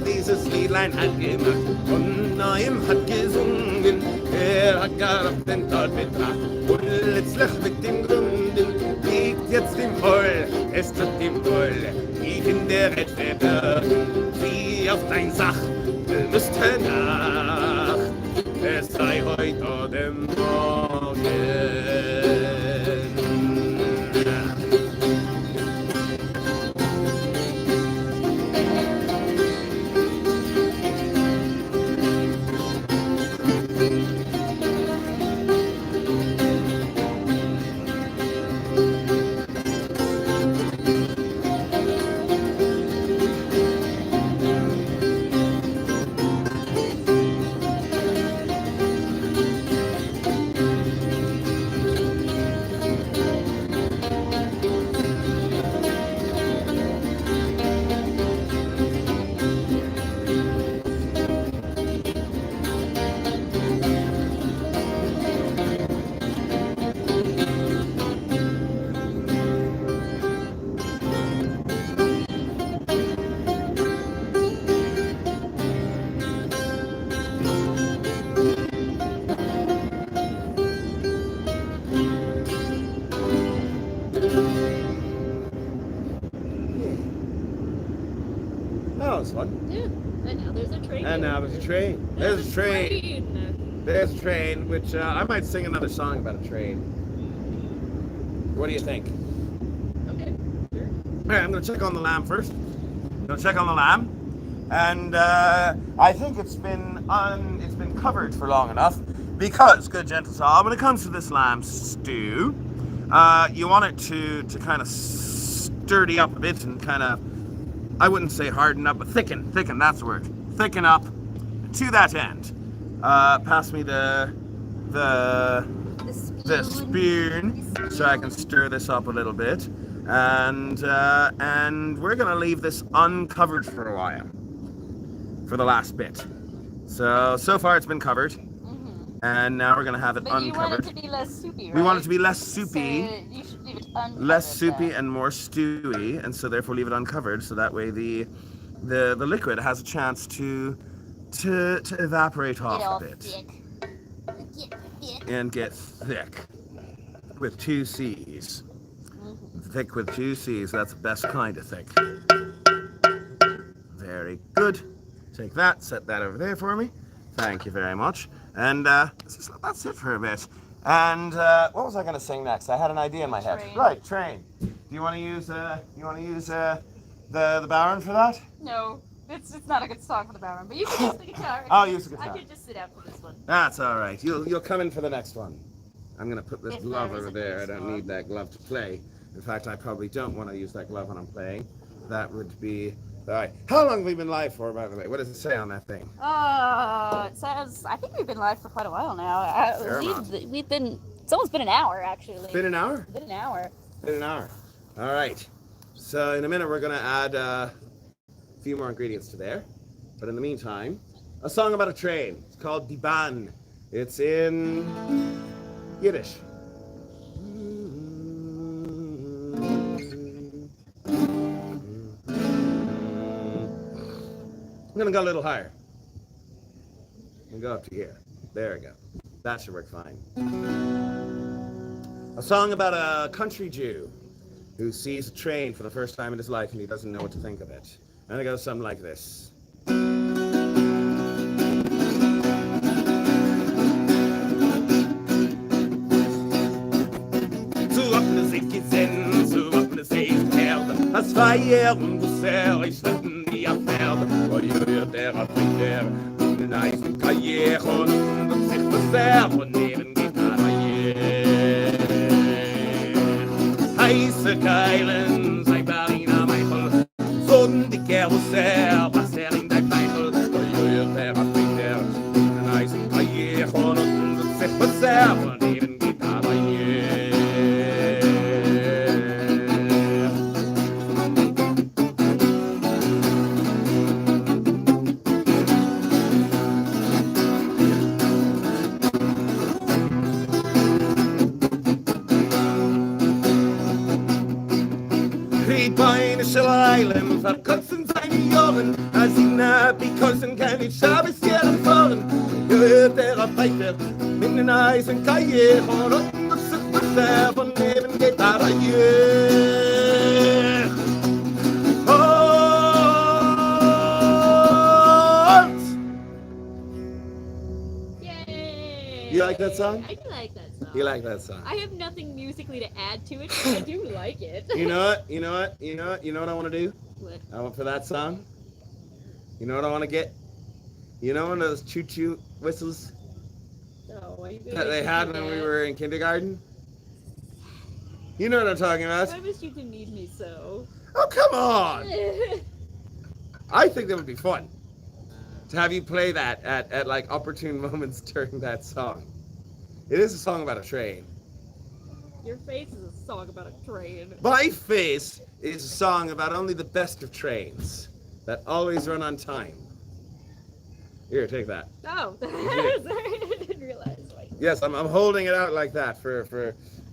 Dieses Liedlein hat gemacht und neuem hat gesungen. Hat gar auf den Tod betracht und letztlich mit dem Gründen liegt jetzt im Voll, es tut ihm wohl, tief in der Erdbeere, wie auf dein Sach, müsste nach, es sei heute oder morgen. That was fun. Yeah. And now there's a train. And now there's a train. There's a train. There's a train, which I might sing another song about a train. What do you think? Okay. Sure. All right, I'm going to check on the lamb first. I'm going to check on the lamb. And I think it's been covered for long enough because, good gentle soul, when it comes to this lamb stew, you want it to kind of sturdy up a bit and kind of, I wouldn't say harden up, but thicken, that's the word. Thicken up to that end. Pass me the spoon so I can stir this up a little bit. And we're gonna leave this uncovered for a while, for the last bit. So far it's been covered. And now we're gonna have it But uncovered. you want it to be less soupy, right? We want it to be less soupy. So you should leave it uncovered. Less soupy then. and more stewy, and so therefore leave it uncovered, so that way the liquid has a chance to evaporate off a bit Thick. Get thick. and get thick with two C's. Thick with two C's. That's the best kind of thick. Very good. Take that. Set that over there for me. Thank you very much. And that's it for a bit. And what was I going to sing next? I had an idea in my head. Train. Right, train. Do you want to use the Baron for that? No, it's not a good song for the Baron, but you can use the guitar. I'll use the I guitar. could just sit out for this one. That's all right. You'll come in for the next one. I'm gonna put this If glove there is over a there. I next don't one. need that glove to play. In fact, I probably don't want to use that glove when I'm playing. That would be all right. How long have we been live for, by the way? What does it say on that thing? It says, I think we've been live for quite a while now. Fair amount. We've been, it's almost been an hour, actually. Been an hour? Been an hour. Been an hour. All right. So in a minute we're gonna add a few more ingredients to there. But in the meantime, a song about a train. It's called Die Bahn. It's in Yiddish. I'm gonna go a little higher. I'm gonna go up to here. There we go. That should work fine. A song about a country Jew who sees a train for the first time in his life and he doesn't know what to think of it. And it goes something like this. Zu offene sich gesehen, zu offene sich Pferde. Das Feiern, wo sehr ich schleppen die Affäre. Wo ihr der Afriker, in eine Karriere und sich beserben und neben Gitarre. Heiße Keilen, sei Barina Michael, von die Kerosser, was in dein Michael. Wo ihr der Afriker, in eine Karriere und sich beserben und neben Gitarre. Die Beine schreilen, verkotzen seine Ohren, als sie nah bikossen kann ich Schabes hier fahren. Gehört der Arbeiter mit den Eisen Karriere und das ist besser von neben Gitarre. Yay! You like that song? I do like that song. You like that song? I have nothing musically to add to it, but I do like it. You know what? You know what? You know what? You know what I want to do? What? I want for that song. You know what I want to get? You know one of those choo-choo whistles Oh, are you gonna that they make had me when do we that? were in kindergarten? You know what I'm talking about? Why must you demean me so? Oh, come on! I think that would be fun to have you play that at like opportune moments during that song. It is a song about a train. Your face is a song about a train. My face is a song about only the best of trains that always run on time. Here, take that. Oh, Yeah. sorry, I didn't realize. Like, Yes, I'm holding it out like that for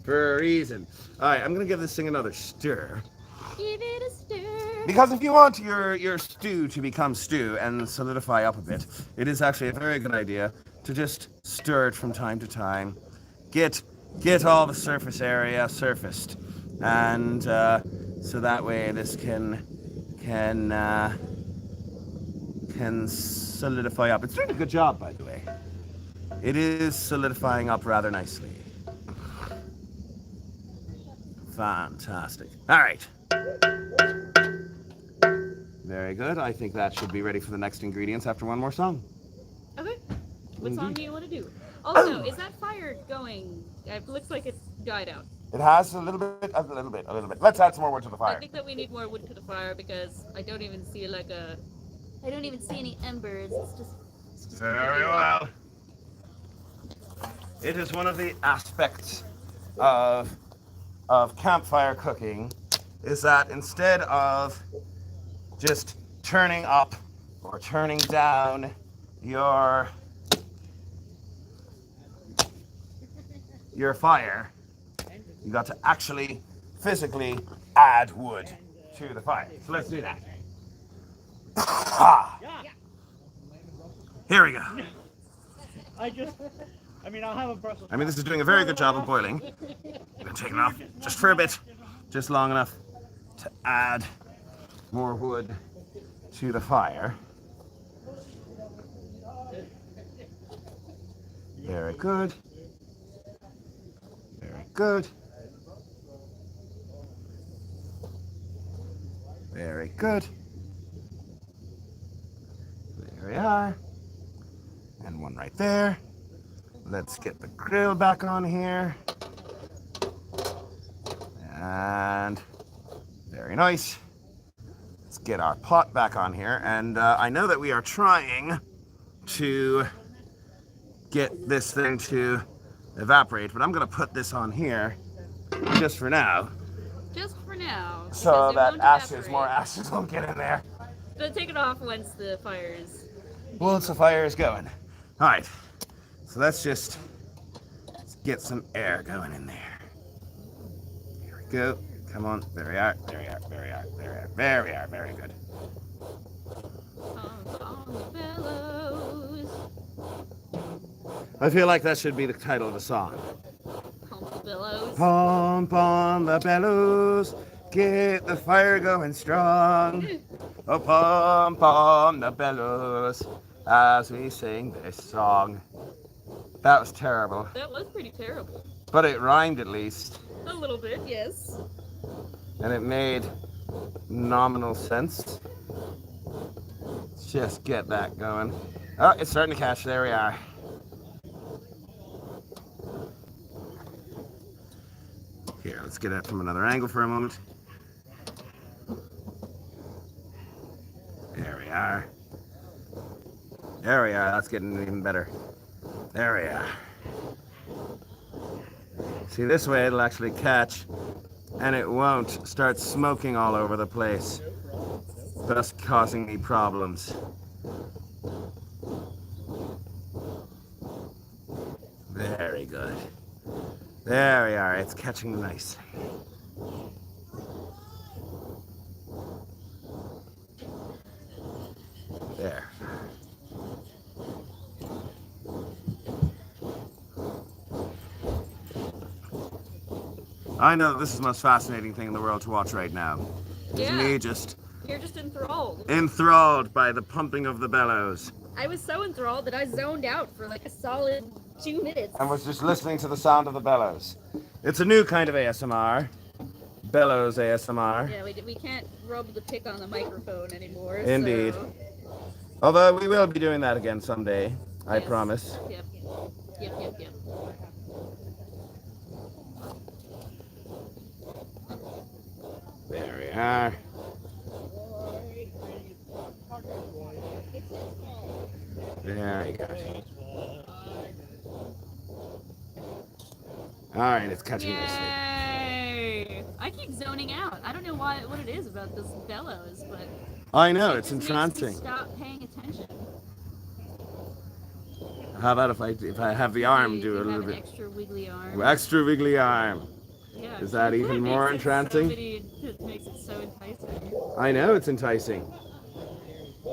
a reason. All right, I'm gonna give this thing another stir. give it a stir. Because if you want your stew to become stew and solidify up a bit, it is actually a very good idea to just stir it from time to time. Get all the surface area surfaced, and so that way this can solidify up. It's doing a good job, by the way. It is solidifying up rather nicely. Fantastic. All right. Very good. I think that should be ready for the next ingredients after one more song. Okay. What song Indeed. do you want to do? Also, is that fire going? It looks like it's died out. It has a little bit. Let's add some more wood to the I fire. think that we need more wood to the fire because I don't even see like a. I don't even see any embers. It's just Very well. It is one of the aspects of campfire cooking is that instead of just turning up or turning down your fire, you got to actually physically add wood to the fire. So let's do that. Here we go. I'll have a Brussels. I mean, this is doing a very good job of boiling. I'm gonna take it off just for a bit, just long enough to add more wood to the fire. Very good. Very good. Very good. There we are. And one right there. Let's get the grill back on here. And very nice. Let's get our pot back on here. And I know that we are trying to get this thing to evaporate, but I'm going to put this on here just for now. Just for now. So because it that won't ashes, evaporate. more ashes won't get in there. But take it off once the fire is. Once the fire is going. All right. So let's get some air going in there. Here we go. Come on. There we are. There we are. There we are. There we are. There we are. Very good. On the bellows. I feel like that should be the title of the song. Pump the bellows. Pump on the bellows, get the fire going strong. Oh, pump on the bellows as we sing this song. That was terrible, That was pretty terrible. but it rhymed at least, A little bit, yes. and it made nominal sense. Let's just get that going. Oh, it's starting to catch. There we are. Here, let's get it from another angle for a moment. There we are. There we are. That's getting even better. There we are. See, this way it'll actually catch and it won't start smoking all over the place, thus causing me problems. Very good. There we are. It's catching nice. There. I know that this is the most fascinating thing in the world to watch right now. It's Yeah. me just You're just enthralled. enthralled by the pumping of the bellows. I was so enthralled that I zoned out for like a solid 2 minutes. I was just listening to the sound of the bellows. It's a new kind of ASMR. Bellows ASMR. Yeah, we can't rub the pick on the microphone anymore. Indeed. So. Although we will be doing that again someday, I Yes. promise. Yep. Yep. There we are. Very good. Alright, it's catching nicely. Yay! I keep zoning out. I don't know what it is about this bellows, but I know, it it's just makes me entrancing. stop paying attention. How about if I have the arm do a You little have an bit? extra wiggly arm. Extra wiggly arm. Yeah. Is that even more Makes it entrancing? It makes it so enticing. I know it's enticing.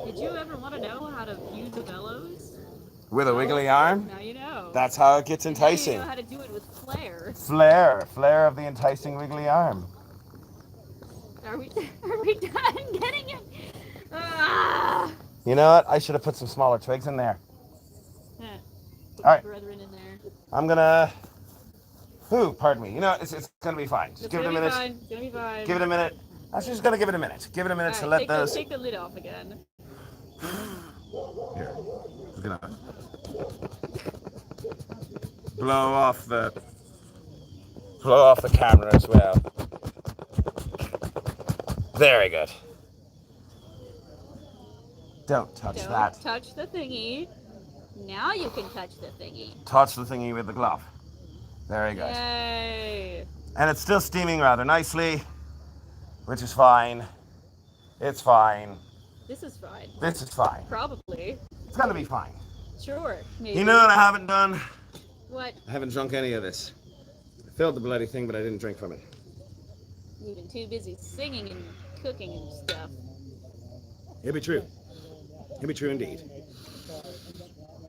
Did you ever want to know how to use the bellows? With a wiggly arm? Now you know. That's how it gets Now you enticing. know how to do it with flair. Flair of the enticing wiggly arm. Are we done getting it? Ah! You know what? I should have put some smaller twigs in there. Put All right. my brethren in there. I'm gonna. Ooh, pardon me. You know, it's gonna be fine. Just It's give it a gonna be minute. fine. It's gonna be fine. Give it a minute. I'm just gonna give it a minute. Give it a minute to Alright, let those. take the lid off again. Here. I'm gonna blow off the camera as well. Very good. Don't touch Don't that. touch the thingy. Now you can touch the thingy. Touch the thingy with the glove. Very good. Yay! And it's still steaming rather nicely, which is fine. It's fine. This is fine. This is fine. Probably. It's gonna be fine. Sure. Maybe. You know what I haven't done? What? I haven't drunk any of this. I filled the bloody thing, but I didn't drink from it. You've been too busy singing and cooking and stuff. It'd be true. It'd be true indeed.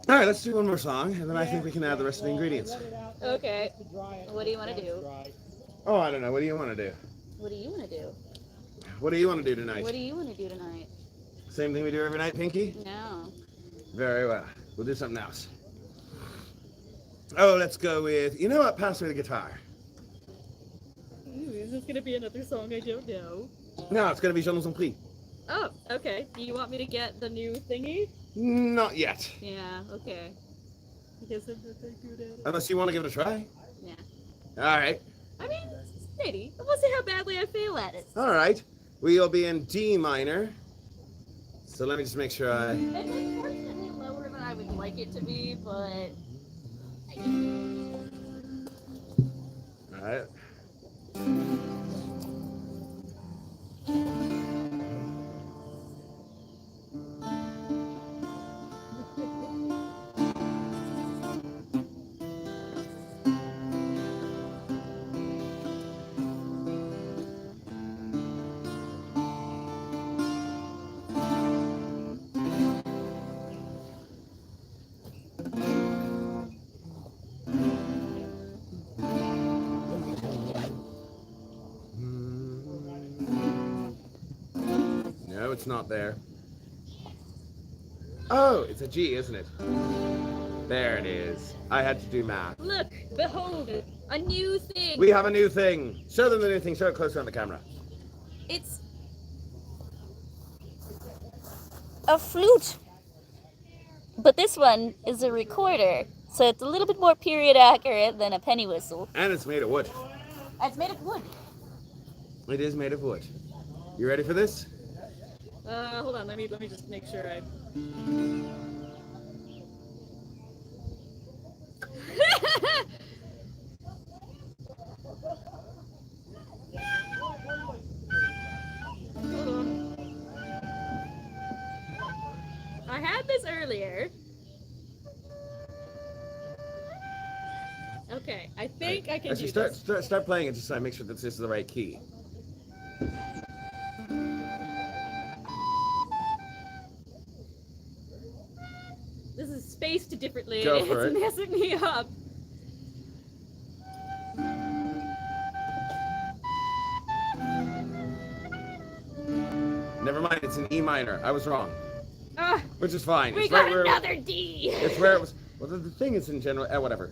All right, let's do one more song, and then I think we can add the rest of the ingredients. Okay. What do you want to do? Oh, I don't know. What do you want to do? What do you want to do? What do you want to do tonight? What do you want to do tonight? Same thing we do every night, Pinky? No. Very well. We'll do something else. Oh, let's go with, you know what? Pass me the guitar. Ooh, is this gonna be another song I don't know? No, it's gonna be Je nous en prie. Oh, okay. Do you want me to get the new thingy? Not yet. Yeah, okay. I guess I'm not that good at it. Unless you want to give it a try. Yeah. All right. I mean, maybe. We'll see how badly I fail at it. All right. We'll be in D minor. So let me just make sure I. It's unfortunately lower than I would like it to be, but. All right. No, it's not there. Oh, it's a G, isn't it? There it is. I had to do math. Look, behold, a new thing. We have a new thing. Show them the new thing. Show it closer on the camera. It's A flute. But this one is a recorder, so it's a little bit more period accurate than a penny whistle. And it's made of wood. It's made of wood. It is made of wood. You ready for this? hold on, let me just make sure I. Hold on. I had this earlier. Okay, I think I can Actually, do this. start playing it just so I make sure that this is the right key. This is spaced differently. Go for It's it. messing me up. Never mind, it's an E minor. I was wrong. Ah, Which is fine. we It's got right where another D. it's where it was. Well, the thing is in general. Whatever.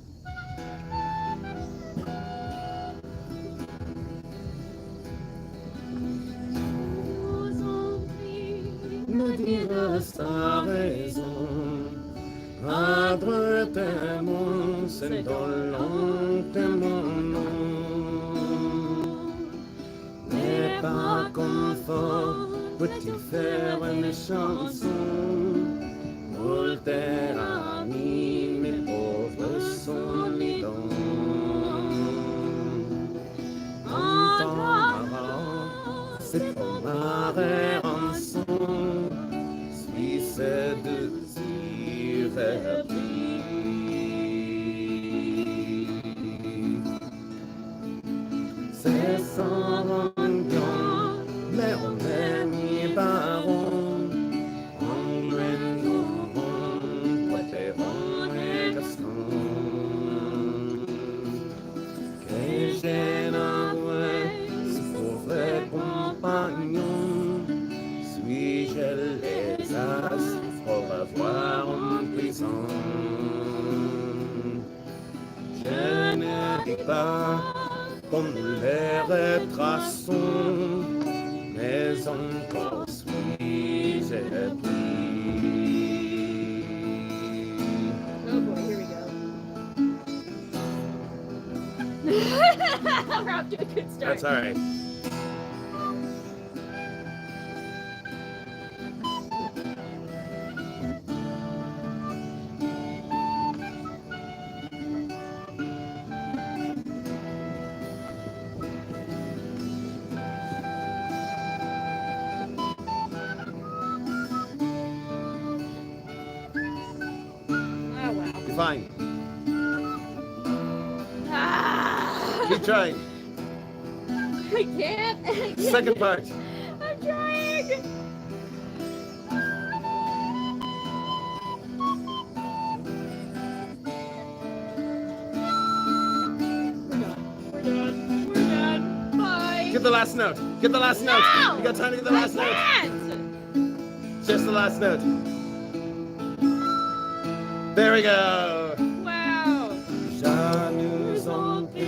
Me dirás ta raison, adrette-moi, c'est lentement non. N'aie pas confort, peux-tu faire une chanson? Voltaire a mis mes pauvres sont les dents. Entends ma voix, c'est pour ma rançon. Suis ce désir repris. C'est sans rangon, mais on est ni baron. On est nous, potéron et garçon. Que j'ai avoué, ce pauvre compagnon. Suis-je les as pour avoir en prison? Je ne dis pas qu'on nous les retraçons, mais encore suis-je pris. Oh boy, here we go. We're off to a good start. That's all right. Oh wow. You're fine. Ah! Keep trying. I can't. Second part. I'm trying. We're done. Bye. Get the last note. Get the last note. No! You got time to get the last note. Can't. Just the last note. There we go. Wow. Je nous en I prie,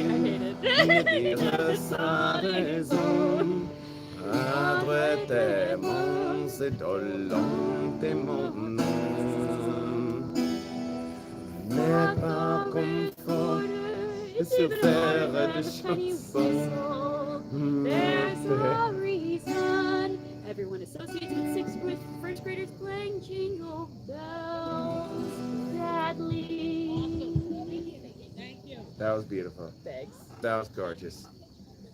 hate me it. dire sa raison. À droite est mon long de mon nom. N'est pas confort se faire de chansons. There's a reason everyone associates with first graders playing jingle bells sadly. That was beautiful. Thanks. That was gorgeous.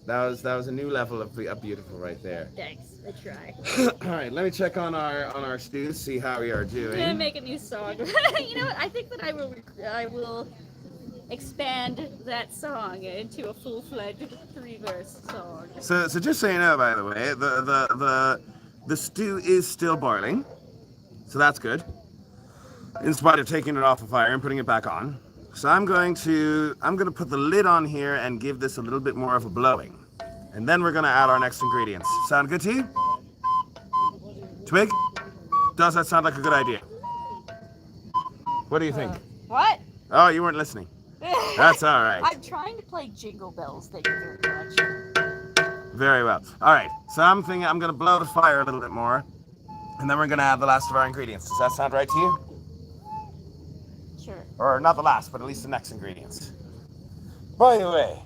That was a new level of beautiful right there. Thanks. I try. All right, let me check on our stews, see how we are I'm gonna doing. make a new song. You know what? I think that I will expand that song into a full-fledged 3-verse song. So just so you know, by the way, the stew is still boiling, so that's good. In spite of taking it off the fire and putting it back on. So I'm going to put the lid on here and give this a little bit more of a blowing. And then we're gonna add our next ingredients. Sound good to you? Twig? Does that sound like a good idea? What do you think? What? Oh, you weren't listening. That's all right. I'm trying to play Jingle Bells, thank you very much. Very well. All right, so I'm thinking I'm gonna blow the fire a little bit more, and then we're gonna add the last of our ingredients. Does that sound right to you? Sure. Or not the last, but at least the next ingredients. By the way,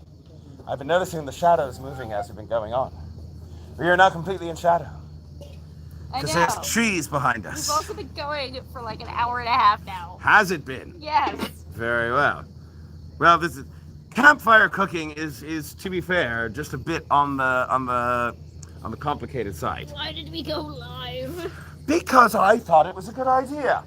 I've been noticing the shadows moving as we've been going on. We are now completely in shadow. I Because know. there's trees behind We've us. also been going for like an hour and a half now. Has it been? Yes. Very well. Well, this is campfire cooking is to be fair, just a bit on the complicated side. Why did we go live? Because I thought it was a good idea.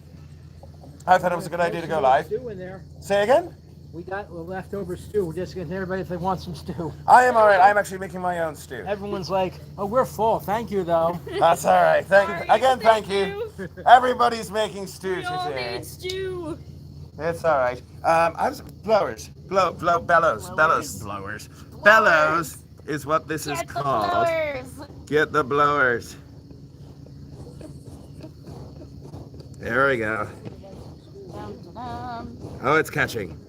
I thought it was a good idea to go live. Stew in there. Say again? We got leftover stew. We're just getting everybody if they want some stew. I am all right. I'm actually making my own stew. Everyone's like, "Oh, we're full. Thank you, though." That's all right. Thank you. Everybody's making stew We all today. need stew. It's all right. I was blowers. Bellows. Blowers. Bellows is what this is Get the called. blowers. Get the blowers. There we go. Dum, dum, dum. Oh, it's catching.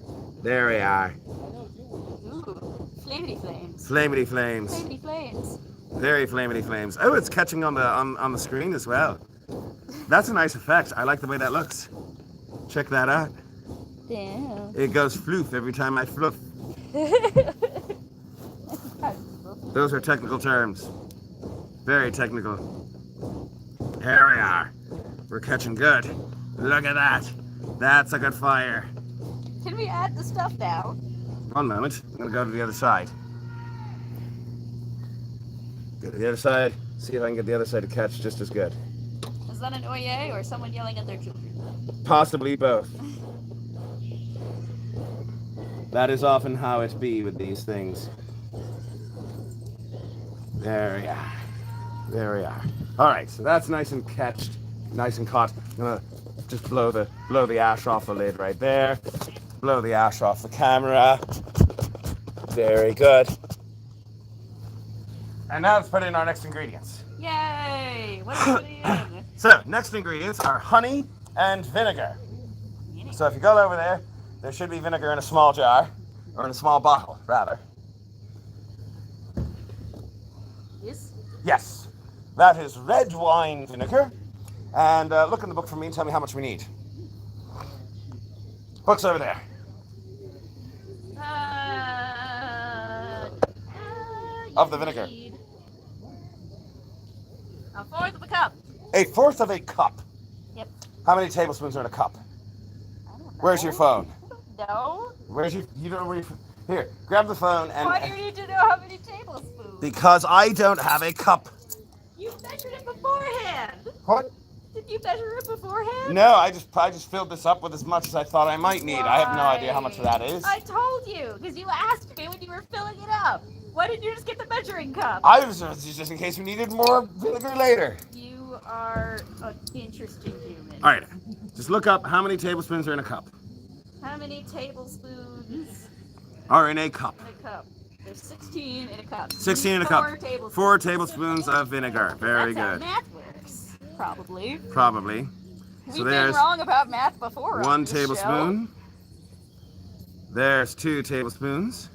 There we are. Ooh, flamity flames. Flamity flames. Flamity flames. Very flamity flames. Oh, it's catching on the screen as well. That's a nice effect. I like the way that looks. Check that out. Damn. It goes floof every time I fluff. Those are technical terms. Very technical. Here we are. We're catching good. Look at that. That's a good fire. Can we add the stuff now? One moment. I'm going to go to the other side. Go to the other side. See if I can get the other side to catch just as good. Is that an oye or someone yelling at their children? Possibly both. That is often how it be with these things. There we are. There we are. All right, so that's nice and catched, nice and caught. I'm gonna just blow the ash off the lid right there. Blow the ash off the camera. Very good. And now let's put in our next ingredients. Yay! What are we putting in? So, next ingredients are honey and vinegar. So if you go over there, there should be vinegar in a small jar, or in a small bottle, rather. This? Yes, that is red wine vinegar. And look in the book for me and tell me how much we need. Book's over there. Of the vinegar. need a fourth of a cup. 1/4 of a cup. Yep. How many tablespoons are in a cup? I don't know. Where's your phone? No. Where's your, you don't know where your, here, grab the phone Why do you and, need to know how many tablespoons? because I don't have a cup. You measured it beforehand. What? Did you measure it beforehand? No, I just filled this up with as much as I thought I might need. I have no idea how much of that is. I told you, because you asked me when you were filling it up. Why didn't you just get the measuring cup? I was just in case we needed more vinegar later. You are an interesting human. All right, just look up how many tablespoons are in a cup. How many tablespoons Are in a cup. in a cup? There's 16 in a cup. 16 in a Four cup. tablespoons. 4 tablespoons of vinegar. Very That's good. how math works. Probably. Probably. We've So been there's wrong about math before. on 1 this tablespoon. There's 2 tablespoons.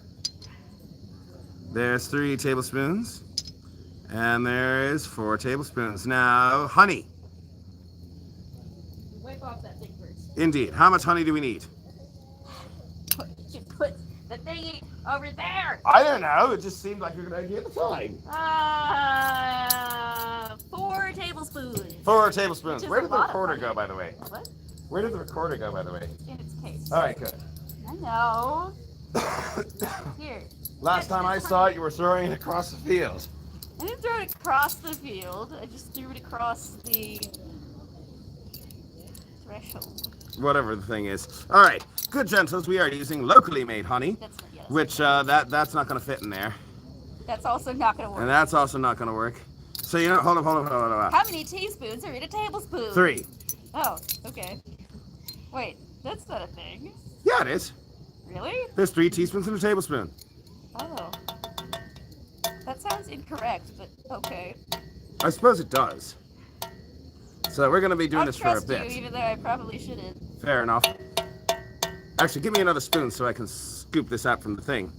There's 3 tablespoons. And there is 4 tablespoons. Now, honey. Wipe off that thing first. Indeed. How much honey do we need? You put the thingy over there. I don't know. It just seemed like a good idea at the time. 4 tablespoons. 4 tablespoons. Which is Where a did the lot of recorder honey. go, by the way? What? Where did the recorder go, by the way? In its case. All right, good. I know. Here. Last time I saw it, you were throwing it across the field. I didn't throw it across the field. I just threw it across the threshold. Whatever the thing is. All right, good gentles. We are using locally made honey, That's yes. which that's not going to fit in there, That's also not going to work. and that's also not going to work. So you know, hold on. How many teaspoons are in a tablespoon? 3. Oh, okay. Wait, that's not a thing. Yeah, it is. Really? There's 3 teaspoons in a tablespoon. Oh. That sounds incorrect, but okay. I suppose it does. So we're going to be doing I'll this for a trust bit. you, even though I probably shouldn't. Fair enough. Actually, give me another spoon so I can scoop this out from the thing.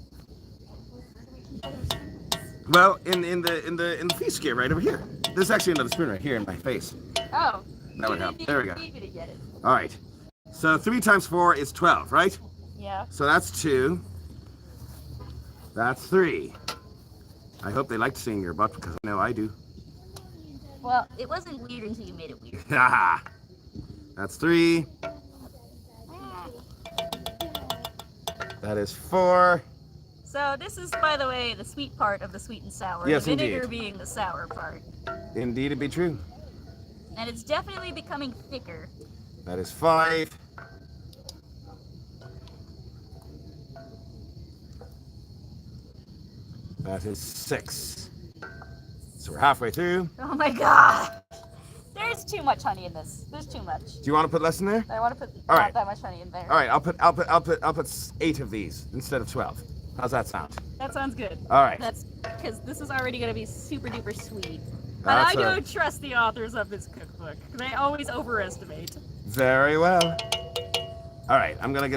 Well, in the feast gear right over here. There's actually another spoon right here in my face. Oh. That would help. There we go. Need me to get it. All right. So 3 times 4 is 12, right? Yeah. So that's 2. That's 3. I hope they liked seeing your butt because I know I do. Well, it wasn't weird until you made it weird. Haha. That's 3. That is 4. So this is, by the way, the sweet part of the sweet and sour. Yes, the vinegar indeed. being the sour part. Indeed, it be true. And it's definitely becoming thicker. That is 5. That is 6. So we're halfway through. Oh my god! There's too much honey in this. There's too much. Do you want to put less in there? I want to put All not right. that much honey in there. All right, I'll put 8 of these instead of 12. How's that sound? That sounds good. All right. That's because this is already going to be super duper sweet. And That's I a- don't trust the authors of this cookbook. They always overestimate. Very well. All right, I'm gonna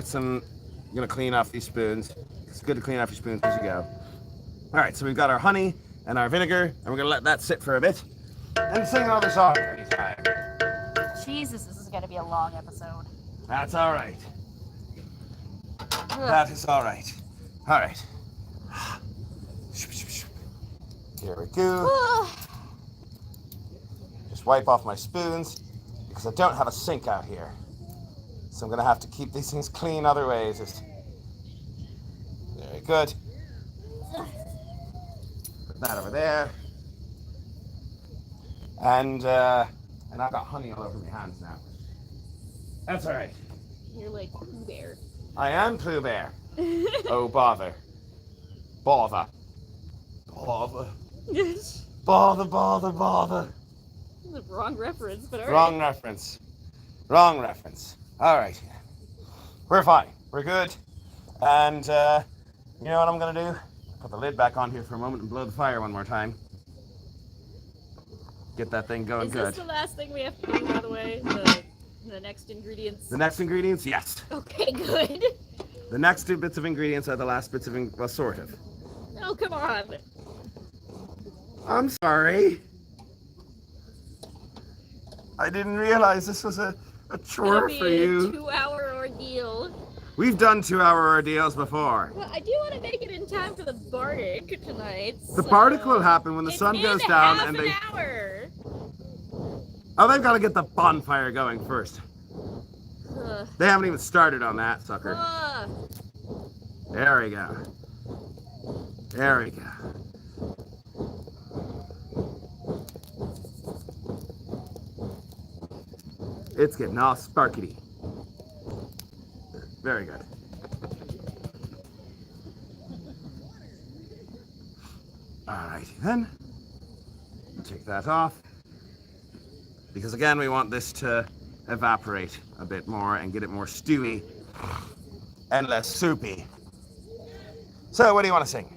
clean off these spoons. It's good to clean off your spoons as you go. All right, so we've got our honey and our vinegar, and we're gonna let that sit for a bit and sing another song anytime. Jesus, this is going to be a long episode. That's all right. Ugh. That is all right. All right. Here we go. Just wipe off my spoons because I don't have a sink out here. So I'm gonna have to keep these things clean other ways. Very good. Put that over there. And I've got honey all over my hands now. That's all right. You're like Pooh Bear. I am Pooh Bear. Oh, bother. Bother. Bother. Bother. The wrong reference, but alright. Wrong reference. Wrong reference. All right. We're fine. We're good. And you know what I'm going to do? Put the lid back on here for a moment and blow the fire one more time. Get that thing going Is good. this the last thing we have to do, by the way? The next ingredients? The next ingredients? Yes. Okay, good. The next 2 bits of ingredients are the last bits of well, sort of. Oh, come on. I'm sorry. I didn't realize this was a chore It'll for be a you. 2-hour ordeal. We've done 2-hour ordeals before. Well, I do want to make it in time for the bardic tonight. The so- bardic will happen when the It's sun in goes down half and an they. hour. Oh, they've got to get the bonfire going first. Ugh. They haven't even started on that, sucker. Ugh. There we go. There we go. It's getting all sparkety. Very good. Alrighty then. Take that off. Because again, we want this to evaporate a bit more and get it more stewy and less soupy. So, what do you want to sing?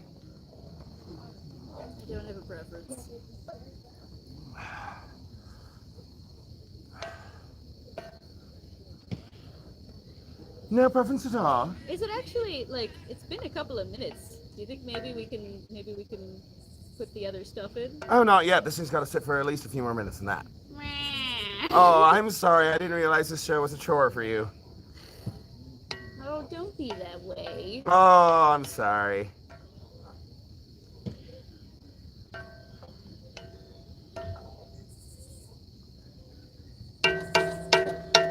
I don't have a preference. No preference at all. Is it actually like it's been a couple of minutes? Do you think maybe we can put the other stuff in? Oh, not yet. This thing's got to sit for at least a few more minutes than that. Oh, I'm sorry. I didn't realize this show was a chore for you. Oh, don't be that way. Oh, I'm sorry.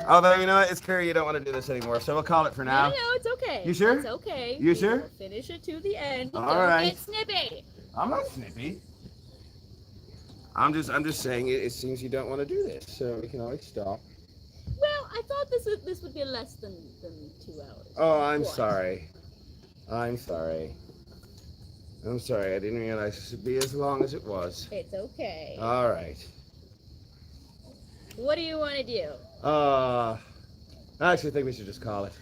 Although, you know what? It's clear you don't want to do this anymore, so we'll call it for now. No, it's okay. You sure? It's okay. You sure? We'll finish it to the end. All Don't right. get snippy. I'm not snippy. I'm just saying it seems you don't want to do this, so we can always stop. Well, I thought this would be less than 2 hours. Oh, I'm What? sorry. I'm sorry. I'm sorry. I didn't realize this would be as long as it was. It's okay. All right. What do you want to do? I actually think we should just call it.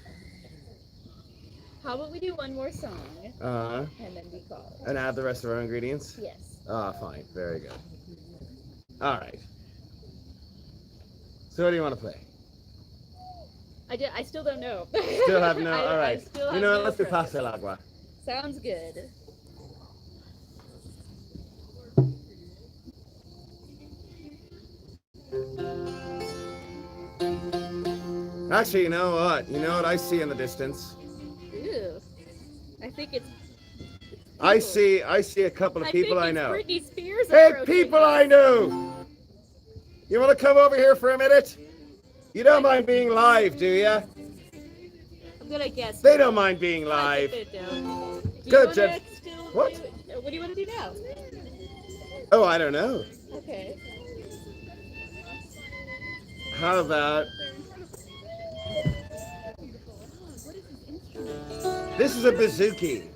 How about we do one more song and then we call it? And add the rest of our ingredients? Yes. Fine. Very good. All right. So what do you want to play? I still don't know. Still have no. I All right. still have You know what? no Let's do preference. Pase el Agua. Sounds good. Actually, you know what? You know what I see in the distance? Ew. I think it's. I see a couple of people I know. Britney Spears. Hey, approaching people us. I know! You want to come over here for a minute? You don't mind being live, do you? I'm gonna guess. They don't mind being I live. think they don't. Do you Good, wanna Jeff. still What? What do you want to do now? Oh, I don't know. Okay. How about this is a bazooki.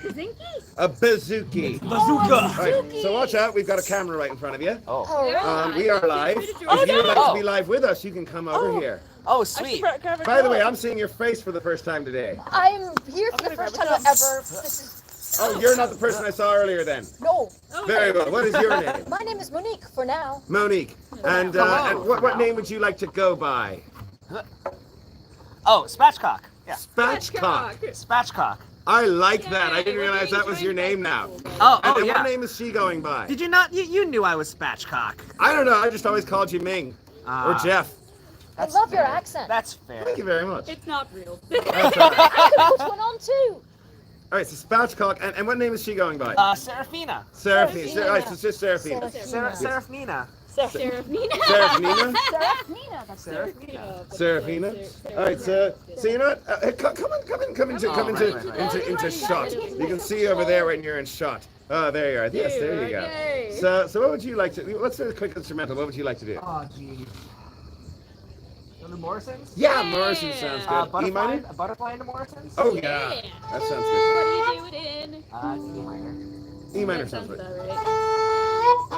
Zinky? A bazooki. Bazooka! All right, so watch out. We've got a camera right in front of you. Oh, We are live. If you would like to be live with us, you can come over here. Oh, sweet. By the way, I'm seeing your face for the first time today. I'm here for the first time ever. This Oh, you're not the person I saw earlier then. is no. Very well. What is your name? My name is Monique for now. Monique. And what name would you like to go by? Oh, Spatchcock. Yeah, Spatchcock. Spatchcock. I like that. I didn't Yay, realize that was your name now. Oh, And oh then yeah. what name is she going by? Did you not? You knew I was Spatchcock. I don't know. I just always called you Ming or Ah. Jeff. I love your accent. That's fair. Thank you very much. It's not real. That's all right. I could put one on too. All right, so Spatchcock. And what name is she going by? Serafina. Seraphina. All right, so it's just Seraphina. Seraphina. Seraphina. Seraphina? Seraphina, that's it. Seraphina. Seraphina. All right, so you know what? Come into shot. You can see over there when you're in shot. Oh, there you are. Yes, there you go. Yay. So what would you like to? Let's do a quick instrumental. What would you like to do? Oh, geez. The Morrisons? Yeah, Morrison sounds good. E Butterfly, minor? a butterfly into Morrisons? Oh yeah, Yeah. that sounds good. What do you do it in? E minor. E minor That sounds good. about right.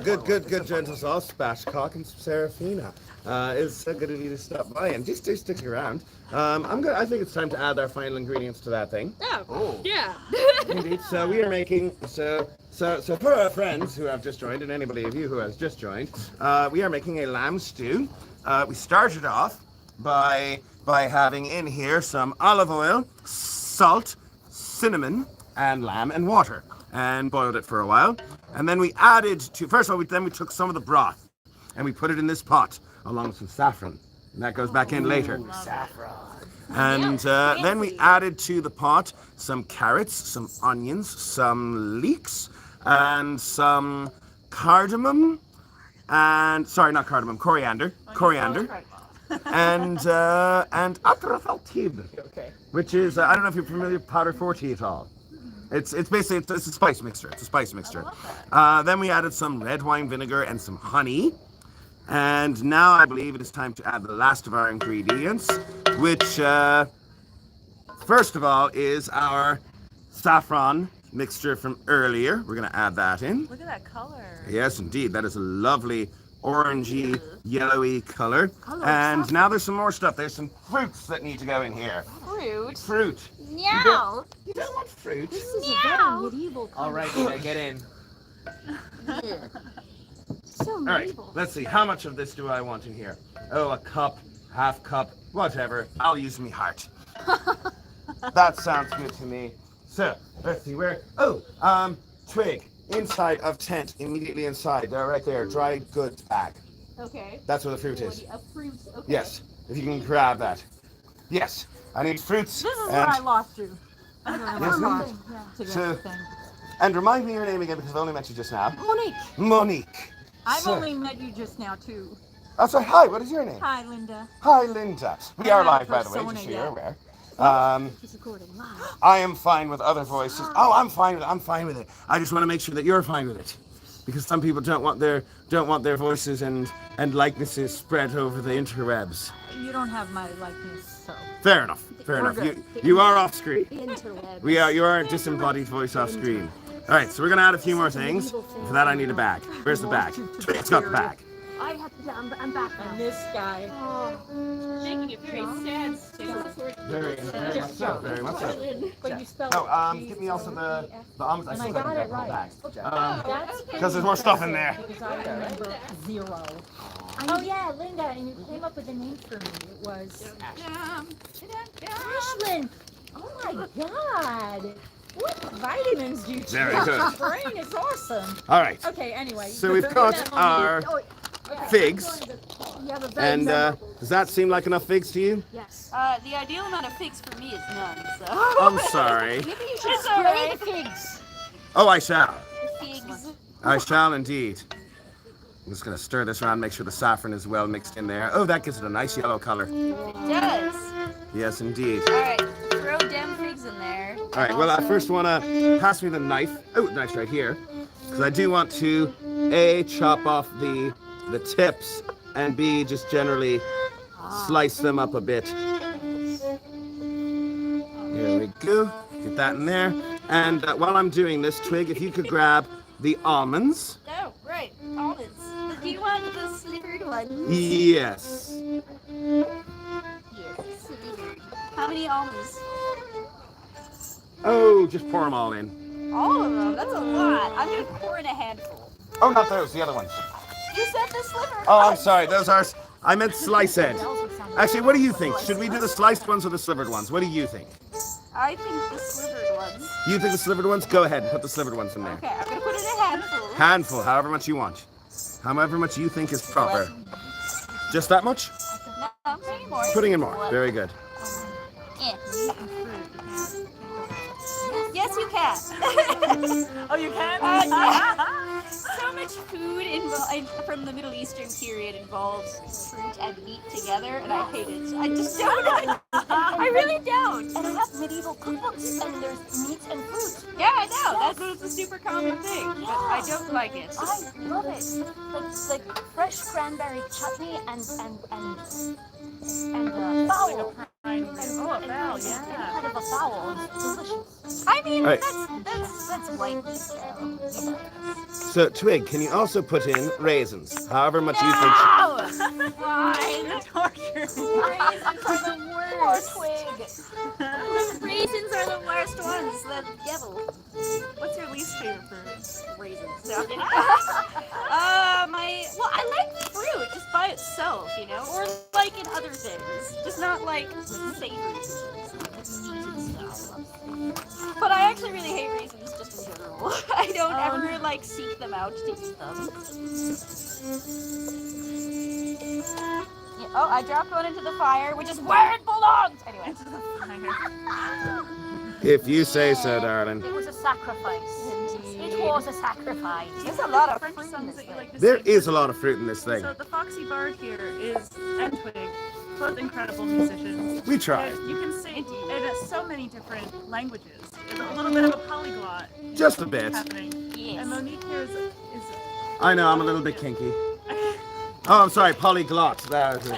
good, gentle sauce, spatchcock and Serafina. It's so good of you to stop by and just do stick around. I think it's time to add our final ingredients to that thing. Oh, yeah. Indeed. So we are making so for our friends who have just joined and anybody of you who has just joined, we are making a lamb stew. We started off by having in here some olive oil, salt, cinnamon, and lamb and water, and boiled it for a while. And then we added to first of all, we took some of the broth and we put it in this pot along with some saffron, and that goes back in later. Saffron. And then we added to the pot some carrots, some onions, some leeks, and some cardamom, and sorry, not cardamom, coriander, and atrafaltib, which is I don't know if you're familiar with powder 40 at all. It's basically it's a spice mixture. It's a spice mixture. Then we added some red wine vinegar and some honey. And now I believe it is time to add the last of our ingredients, which first of all is our saffron mixture from earlier. We're going to add that in. Look at that color. Yes, indeed. That is a lovely orangey, yellowy color. And now there's some more stuff. There's some fruits that need to go in here. Fruit. Fruit. Meow. You don't want fruit. This is a very medieval All right, Nina, get in. So All right, medieval. let's see. How much of this do I want in here? Oh, a cup, half cup, whatever. I'll use me heart. That sounds good to me. So, let's see where. Oh, twig. Inside of tent, immediately inside. They're right there. Dry goods bag. Okay. That's where the fruit is. A fruit. Okay. Yes, if you can grab that. Yes, I need fruits. This is and, where I lost you. Yes, so, and remind me your name again because I've only met you just now. Monique, Monique. I've So- only met you just now too. Oh, sorry. Hi, what is your name? Hi, Linda. Hi, Linda. We I'm are not live, by the way, persona just so yet. you're aware. She's recording live. I am fine with other voices. Oh, I'm fine with it. I'm fine with it. I just want to make sure that you're fine with it, because some people don't want their voices and likenesses spread over the interwebs. You don't have my likeness, so. Fair enough. Fair We're enough. good. You are off screen. Interweb. You are a disembodied voice off screen. All right, so we're gonna add a few more things. For that, I need a bag. Where's the bag? It's got the bag. I have to. I'm back now. And this guy. Making it very sad still. Very much so. Very much so. But you spelled Oh, give me also the almonds. I still got haven't it got the right. bag. That's Because there's more stuff in there. because I remember 0. Oh yeah, Linda, and you came up with a name for me. It was Ashlyn. Oh my God. What vitamins do you take? Very good. Your brain is awesome. All right. Okay, anyway. So we've got our figs, and does that seem like enough figs to you? Yes. The ideal amount of figs for me is none, so. I'm sorry. Maybe you should It's spray alright. the figs. Oh, I shall. Figs. I shall indeed. I'm just going to stir this around, make sure the saffron is well mixed in there. Oh, that gives it a nice yellow color. It does. Yes, indeed. Alright, throw damn figs in there. All right, well, I first want to pass me the knife. Oh, knife's right here. Because I do want to, A, chop off the tips, and B, just generally slice them up a bit. Here we go. Get that in there. And while I'm doing this, Twig, if you could grab the almonds. Oh, right, almonds. Do you want the slivered ones? Yes. Yes, slivered. How many almonds? Oh, just pour them all in. All of them? That's a lot. I'm gonna pour in a handful. Oh, not those, the other ones. You said the slivered Oh, I'm ones. sorry, those are, I meant slice ed. Actually, what do you think? Should we do the sliced ones or the slivered ones? What do you think? I think the slivered ones. You think the slivered ones? Go ahead and put the slivered ones in there. Okay, I'm gonna put in a handful. Handful, however much you want. However much you think is proper. Just that much? No, maybe more. Putting in more. Very good. Eh. Yes, you can. Oh, you can? Yeah. So much food from the Middle Eastern period involves fruit and meat together, and I hate it. I just don't. I really don't. And I have medieval cookbooks, and there's meat and fruit. Yeah, I know. That's a super common thing, but I don't like it. I love it. Like fresh cranberry chutney and fowl. Oh, a bell, yeah. Kind of a foul. It's delicious. I mean, Right. that's white meat, so, you know. So, Twig, can you also put in raisins? However much you think. No! Fine. The torture. Raisins are the worst. Twig. Raisins are the worst ones. The devil. What's your least favorite fruit? Raisins. Well, I like fruit just by itself, you know, or like in other things, just not like savory things, like meat and stuff. But I actually really hate raisins just in general. I don't ever like seek them out to eat them. Yeah, oh, I dropped one into the fire, which is where it belongs. Anyway. If you say so, darling. It was a sacrifice. It was a sacrifice. There's a lot of French fruit in songs this that you thing. like to There sing. is a lot of fruit in this thing. So the Foxy Bard here is and Twig, both incredible musicians. We tried. You can sing in so many different languages. It's a little bit of a polyglot Just a bit. happening. Yes. And Monique here is I know, I'm a little bit kinky. Oh, I'm sorry, polyglot. That is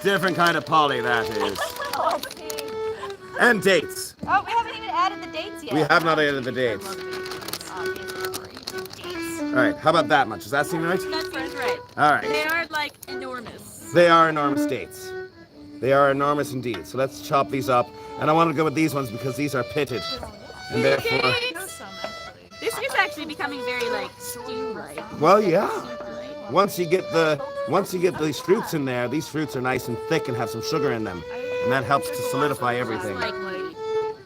different kind of poly, that is. And dates. Oh, we haven't even added the dates yet. We have not added the dates. All right, how about that much? Does that seem right? That seems right. All right. They are like enormous. They are enormous dates. They are enormous indeed. So let's chop these up. And I want to go with these ones because these are pitted. And therefore, no some actually. This is actually becoming very like stew-like. well, yeah. Once you get these fruits in there, these fruits are nice and thick and have some sugar in them. And that helps to solidify everything. Like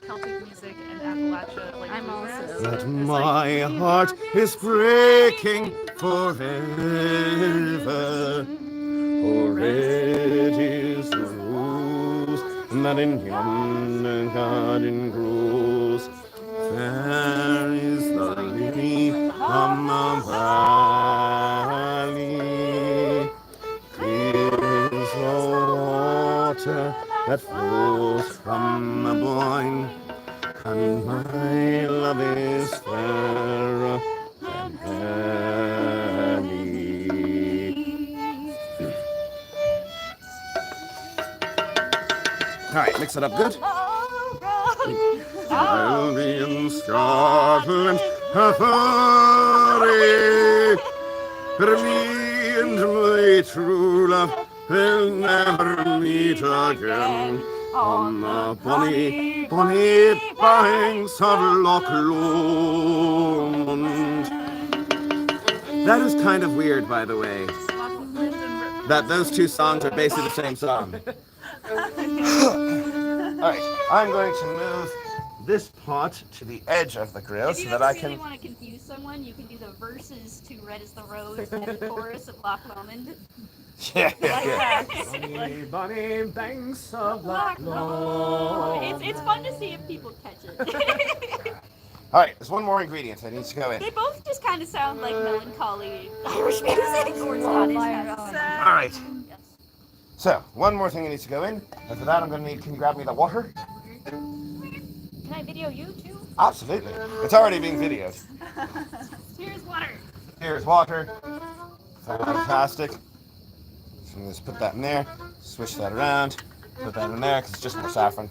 Celtic music and Appalachia. Like I'm bluegrass. also- That my heart is breaking forever. For red is the rose that in yonder garden grows. Fair is the lily from the valley. Clear is the water that flows from the boyne. And my love is fairer than any. All right, mix it up good. I'll be in Scotland, Harry. For me and my true love will never meet again. On the bonny, bonny banks of Loch Lomond. That is kind of weird, by the way, that those two songs are basically the same song. Alright, I'm going to move this pot to the edge of the grill If so you that ever I really can... want to confuse someone, you can do the verses to Red is the Rose and the chorus of Loch Lomond. Yeah. Bunny, bunny, banks of Loch Loch Lomond. It's fun to see if people catch it. Alright, there's one more ingredient that needs to go in. They both just kind of sound like melancholy Irish music or Scottish. Alright, Yes. so one more thing that needs to go in. And for that I'm going to need, can you grab me the water? Can I video you too? Absolutely. It's already being videoed. Here's water. Here's water. Fantastic. So I'm going to just put that in there, swish that around, put that in there because it's just more saffron.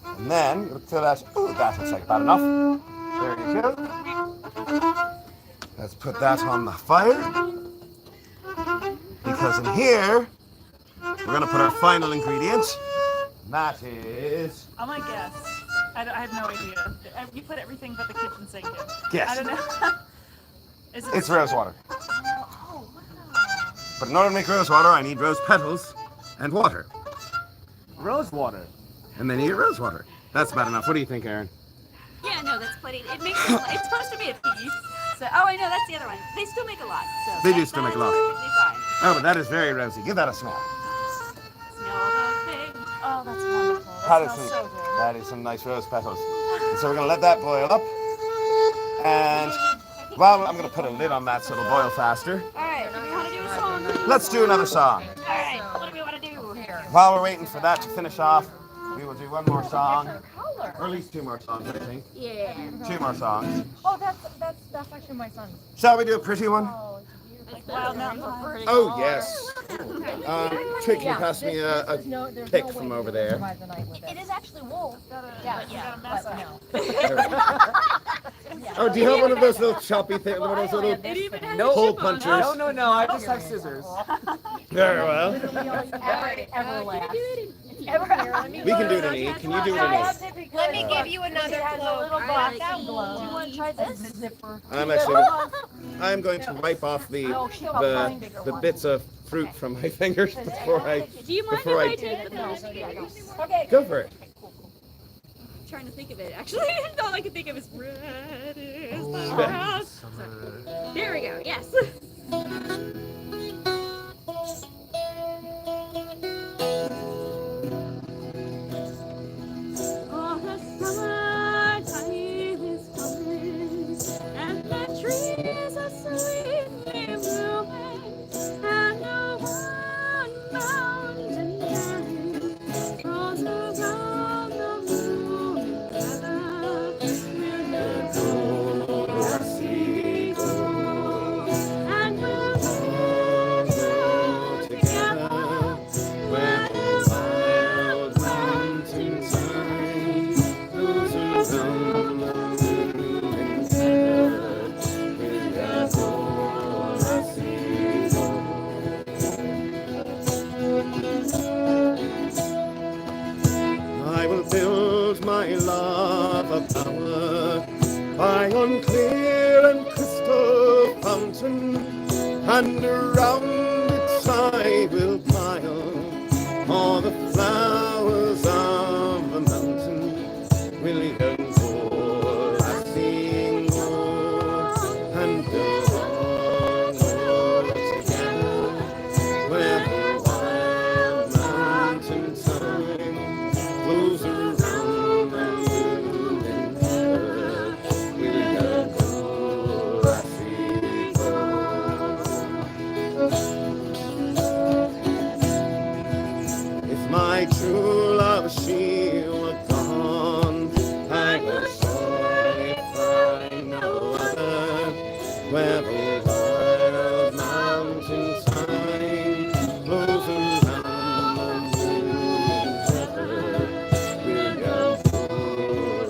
And then I'm going to fill that. Ooh, that looks like about enough. There you go. Let's put that on the fire. Because in here, we're going to put our final ingredient. And that is... I might guess. I have no idea. You put everything but the kitchen sink in. Yes. I don't know. Is it It's rose water. But in order to make rose water, I need rose petals and water. Rose water. And then you get rose water. That's about enough. What do you think, Aaron? Yeah, no, that's plenty. It makes it's supposed to be a piece. So, oh, I know that's the other one. They still make a lot. So They do still make a lot. Perfectly fine. Oh, but that is very rosy. Give that a smell. Smell the pig. Oh, that's wonderful. That That is smells some, so good. that is some nice rose petals. And so we're going to let that boil up. And, well, I'm going to put a lid on that so it'll boil faster. All right, do we want to do a song? Let's do another song. All right, what do we want to do? While we're waiting for that to finish off, we will do one more song. Or at least two more songs, I think. Yeah. Two more songs. Oh, that's actually my son's. Shall we do a pretty one? Oh, Wild Mountain High. Oh, yes. Trick, can you Yeah, pass me this a is no, there's pick no way from we over would there? survive the night with It it. is actually wool. Yeah, Yeah, but no. no. Oh, do you have one of those little choppy things? One of those little It even has hole a chip on punchers? it. No, I just have scissors. Very well. Literally all you ever last. We can do it in E. Can you do it in E? Let me give you another clue. I like Do you want to try this? I'm going to wipe off the find bigger the ones. bits of fruit from my fingers before I Do you mind before I if I take it? Okay. go for it. I'm trying to think of it. Actually, all I can think of is red is the Oh. grass. There we go. Yes. Oh, the summertime is coming, and the trees are sweetly blooming, and the one mountain valley rolls around the moon together with the grassy glow, and we'll live together where the wild mountain time goes around the moon and together with the grassy I will build my lava tower by on clear and crystal fountain, and around its I will pile all the flowers of the mountain. William Cole, I sing and go on together where the wild mountain time flows around the moon and earth. William Cole, I sing If my true love she were gone, I would surely find no other where the wild mountain time flows around the moon and earth. We'll go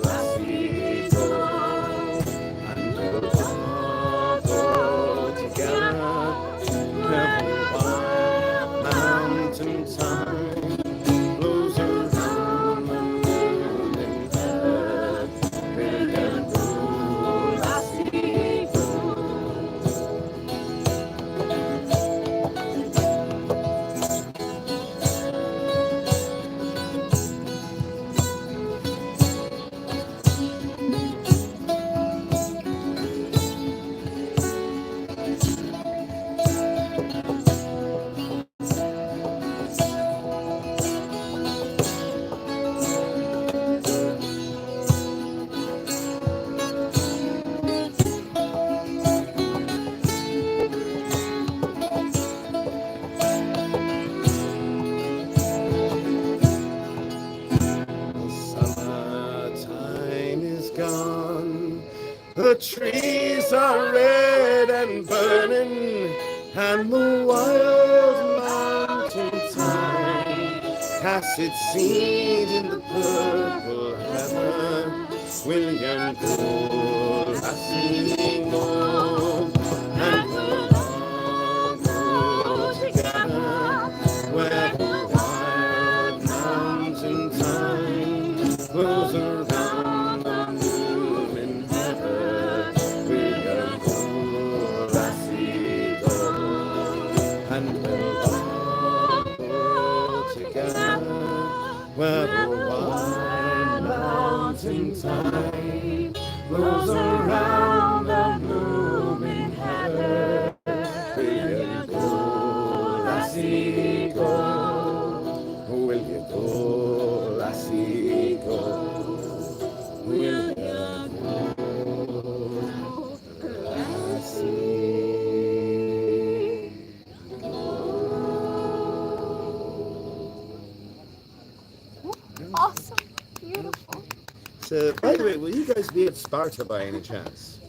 I see go, and we'll all go together where the wild mountain time flows around the moon and earth. We'll go I see Summertime is gone, the trees are red and burning, and the wild mountain thyme casts its seed in the purple heather. William Cole, I sing gold, and we'll all go together where the wild mountain thyme flows around the moon and heather. William Cole, I see gold, and we'll all go together where the wild mountain thyme flows around the moon and heather. William Cole, I see gold. William Cole, I see gold. William Cole, I see Awesome. Beautiful. So, by the way, will you guys be at Sparta by any chance?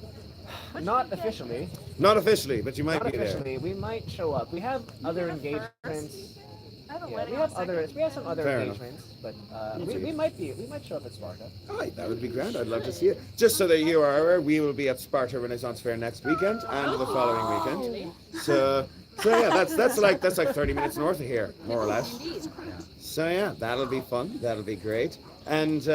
Which not officially. Not officially, but you might Not be there. officially. We might show up. We have other engagements. I have a Yeah, wedding we on have the second. other. We have some other Fair enough. engagements, but we might be. We might show up at Sparta. Aye, that would be grand. I'd love to see it. Just so that you are aware, we will be at Sparta Renaissance Fair next weekend and the following weekend. So yeah, that's like 30 minutes north of here, more or less. So yeah, that'll be fun. That'll be great. And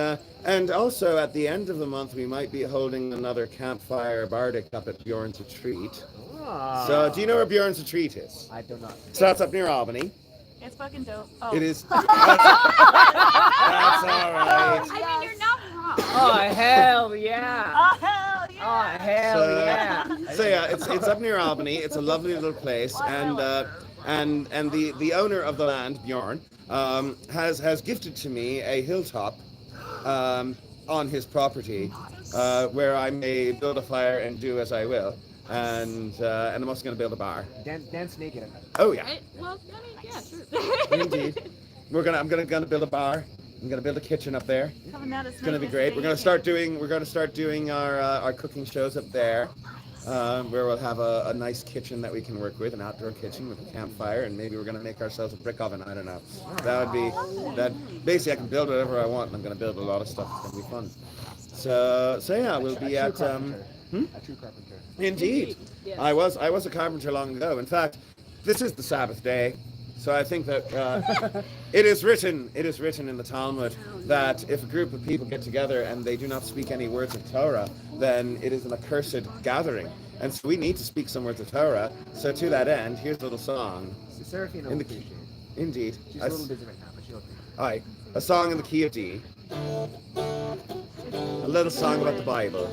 also at the end of the month, we might be holding another campfire bardic up at Bjorn's Retreat. Ah. So do you know where Bjorn's Retreat is? I do not. So that's up near Albany. It's fucking dope. Oh. It is. That's all right. I mean, you're not wrong. Oh hell yeah! Oh, hell yeah. Oh hell So, yeah! So yeah, it's up near Albany. It's a lovely little place, and the owner of the land, Bjorn, has gifted to me a hilltop on his property where I may build a fire and do as I will, and I'm also going to build a bar. Dance naked. Oh yeah, Right? Well, I mean, yeah, sure. indeed. I'm gonna build a bar. I'm gonna build a kitchen up there. Coming out of It's gonna be great. We're gonna start doing our cooking shows up there, where we'll have a nice kitchen that we can work with, an outdoor kitchen with a campfire, and maybe we're gonna make ourselves a brick oven. I don't know. That would be that. Basically, I can build whatever I want, and I'm gonna build a lot of stuff. It's gonna be fun. So yeah, we'll be A at. true carpenter. Indeed, Yes. I was a carpenter long ago. In fact, this is the Sabbath day. So I think that it is written in the Talmud that if a group of people get together and they do not speak any words of Torah, then it is an accursed gathering. And so we need to speak some words of Torah. So to that end, here's a little song. Seraphine will In the- appreciate it. Indeed. She's a little busy right now, but she'll appreciate it. Aye, a song in the key of D. A little song about the Bible.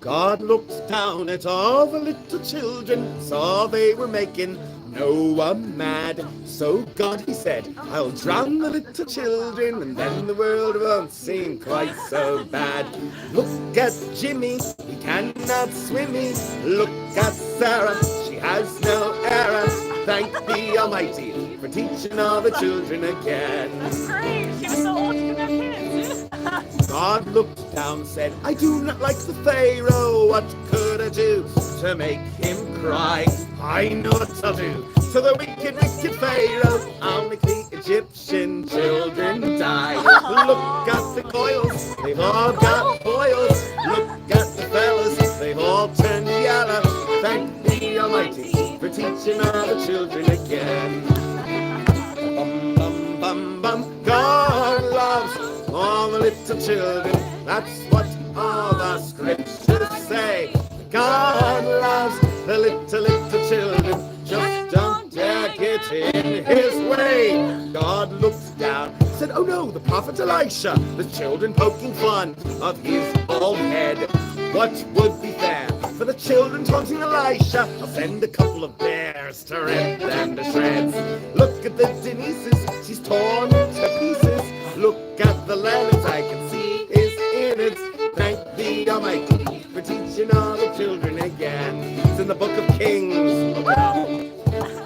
God looked down at all the little children, saw they were making Noah mad. So God, he said, I'll drown the little children, and then the world won't seem quite so bad. Look at Jimmy, he cannot swimmy. Look at Sarah, she has no error. Thank the Almighty for teaching all the children again. That's great. She was so old she didn't have kids. God looked down, said, I do not like the Pharaoh. What could I do to make him cry? I know what I'll do to the wicked, wicked Pharaoh. I'll make the Egyptian children die. Look at the coils, they've all got boils. Look at the fellas, they've all turned yellow. Thank the Almighty for teaching all the children again. Bum, bum, bum, bum. God loves all the little children. That's what all the scriptures say. God loves the little children. Just don't dare get in his way. God looked down, said, oh no, the prophet Elisha, the children poking fun of his bald head. What would be fair for the children taunting Elisha? I'll send a couple of bears to rip them to shreds. Look at the Denises, she's torn to pieces. Look at the Leonards, I can see his innards. Thank the Almighty for teaching all the children again. It's in the book of Kings. Look it up.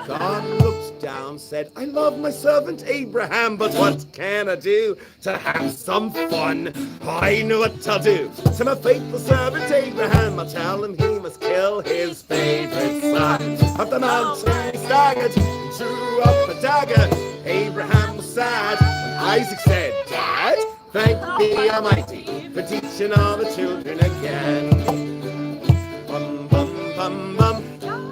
God looked down, said, I love my servant Abraham, but what can I do to have some fun? I know what I'll do. To my faithful servant Abraham, I'll tell him he must kill his favorite son. Up the mountain he staggered, and drew up a dagger. Abraham was sad, and Isaac said, Dad, thank the Almighty for teaching all the children again. Bum, bum, bum, bum.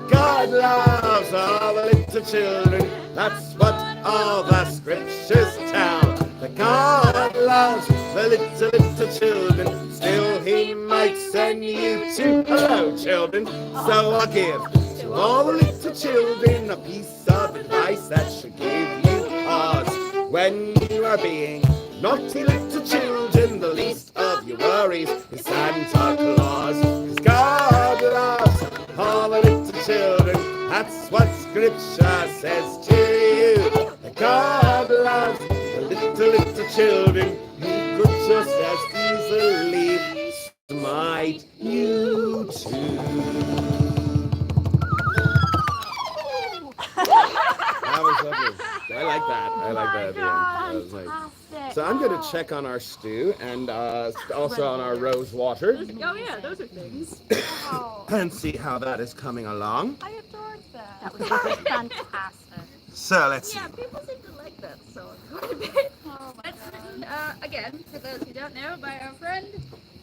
God loves all the little children. That's what all the scriptures tell. That God loves the little children. Still he might send you to hello children. So I'll give to all the little children a piece of advice that should give you pause. When you are being naughty little children, the least of your worries is Santa Claus. 'Cause God loves all the little children. That's what scripture says to you. That God loves the little children. He could just as easily smite you too. That was lovely. I like that. I like that at the end. That was nice. So I'm going to check on our stew and also on our rose water Oh yeah, those are things. Wow. and see how that is coming along. I adored that. That was fantastic. So let's see. Yeah, people seem to like that song quite a bit. Oh my That's written, again, for those who don't know, by our friend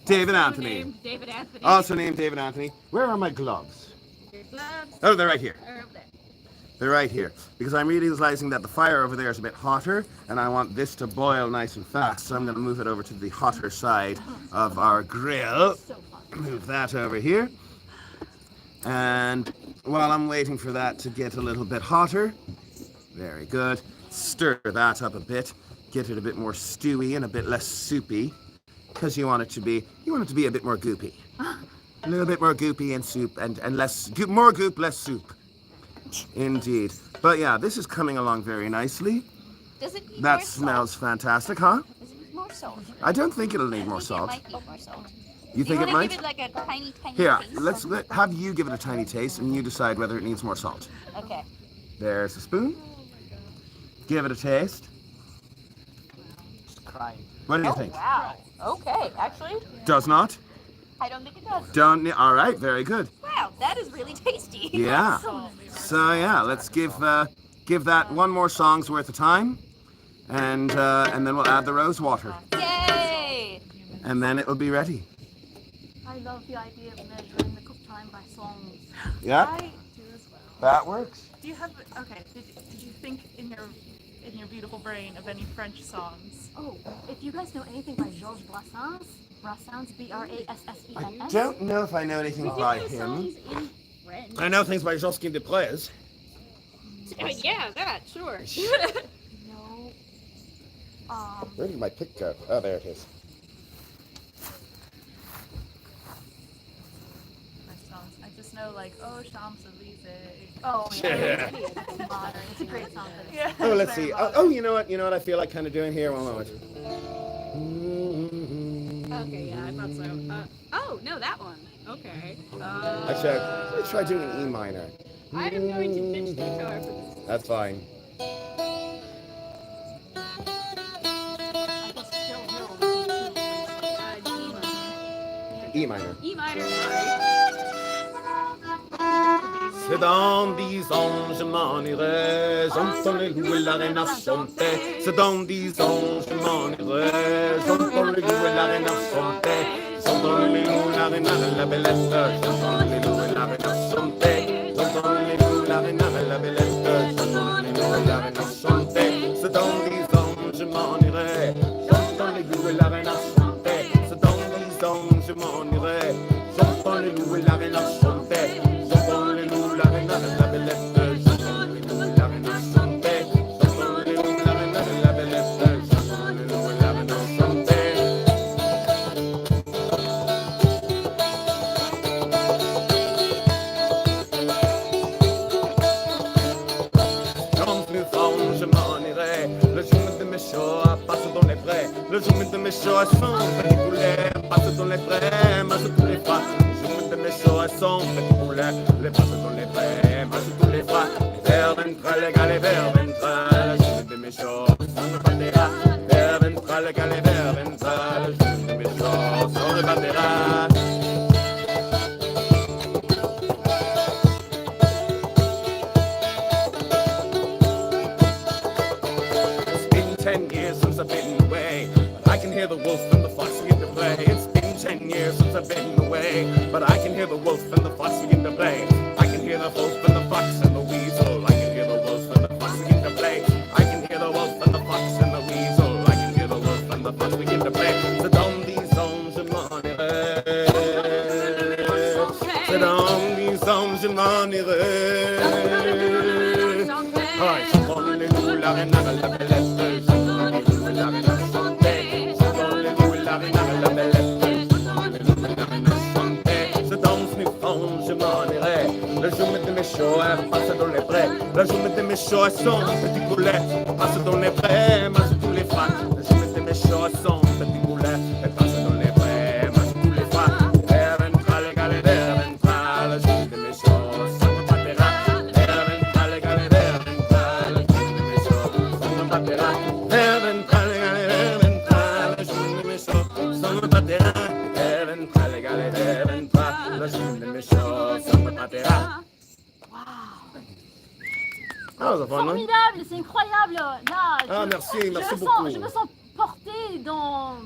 David also Anthony. named David Anthony. Also named David Anthony. Where are my gloves? Your gloves Oh, they're right here. are over there. They're right here. Because I'm realizing that the fire over there is a bit hotter and I want this to boil nice and fast. So I'm going to move it over to the hotter side of our grill. Move that over here. And while I'm waiting for that to get a little bit hotter, very good, stir that up a bit. Get it a bit more stewy and a bit less soupy. Because you want it to be a bit more goopy. A little bit more goopy and soup and less, more goop, less soup. Indeed. But yeah, this is coming along very nicely. Does it need That more smells salt? fantastic, huh? Does it need more salt? I don't think it'll need more I think salt. It might need more salt. You think it wanna might? give it like a tiny, tiny Here, taste? have you give it a tiny taste and you decide whether it needs more salt. Okay. There's a spoon. Give it a taste. Just crying. What do you Oh, think? wow. Okay, actually, Does not? I don't think it does. Don't need, all right, very good. Wow, that is really tasty. Yeah. So yeah, let's give that one more song's worth of time. And then we'll add the rose water. Yay! And then it'll be ready. I love the idea of measuring the cook time by songs. Yeah? I do as well. That works. Do you have? Okay. Did you think in your beautiful brain of any French songs? Oh, if you guys know anything by Georges Brassens, Brassens, Brassens. I don't know if I know anything We do by know him. songs in French. I know things by Josquin des Prez. Yeah, that, sure. No. Where did my pick go? Oh, there it is. French songs. I just know like Oh Champs-Elysees. Oh, Yeah. yeah. Modern. It's a great song. But Yeah. Oh, let's very see. modern. Oh, you know what? You know what I feel like kind of doing here? One moment. Okay, yeah, I thought so. Oh, no, that one. Okay. Actually, let's try doing an E minor. I am going to ditch the guitar for this. That's fine. I guess Chill Hill would be too. E minor. E minor, sorry. C'est dans 10 ans je m'en irai, j'entends les loups et la reine à chanter. C'est dans 10 ans je m'en irai, j'entends les loups et la reine à chanter. J'entends les loups, la reine à la bellette, j'entends les loups et la reine à chanter. J'entends les loups, la reine à la bellette, j'entends les loups et la reine à chanter. C'est dans 10 ans je m'en irai, j'entends les loups et la reine à chanter. C'est dans 10 ans je m'en irai, j'entends les loups et la reine à chanter. J'entends les loups, la reine à la bellette, j'entends les loups, la reine à chanter. J'entends les loups, la reine à la bellette, j'entends les loups, la reine à chanter. Quand plus fort je m'en irai, le jour de mes choix passe dans les prés. Le jour de mes choix sont petits poulets, passe dans les prés, masse tous les froids. Le jour de mes choix sont petits poulets, les passe dans les prés, masse tous les froids. Les verts ventrales, les gars, les verts ventrales. Le jour de mes choix sont de bandera. Les verts ventrales, les gars, les verts ventrales. Le jour de mes choix sont de bandera. It's been 10 years since I've been away, but I can hear the wolf and the fox begin to play. It's been 10 years since I've been away, but I can hear the wolf and the fox begin to play. I can hear the wolf and the fox and the weasel. I can hear the wolf and the fox begin to play. I can hear the wolf and the fox and the weasel. I can hear the wolf and the fox begin to play. C'est dans 10 ans je m'en irai. C'est dans 10 ans je m'en irai. Ay, j'entends les loups, la reine à la bellette. J'entends les loups, la reine à chanter. J'entends les loups, la reine à la bellette. J'entends les loups, la reine à chanter. C'est dans ce nuffon, je m'en irai. Le jour de mes choix passe dans les prés. Le jour de mes choix sont petits poulets. Passe dans les prés, masse tous les froids. Le jour de mes choix sont petits poulets. Et passe dans les prés, masse tous les froids. Vers ventral, les gars, les vers ventral. Le jour de mes choix sont de patera. Vers ventral, les gars, les vers ventral. Le jour de mes choix sont de patera. Vers ventral, les gars, les vers ventral. That was a fun one. Formidable, c'est incroyable. Là, Ah, merci beaucoup. Je me sens portée dans,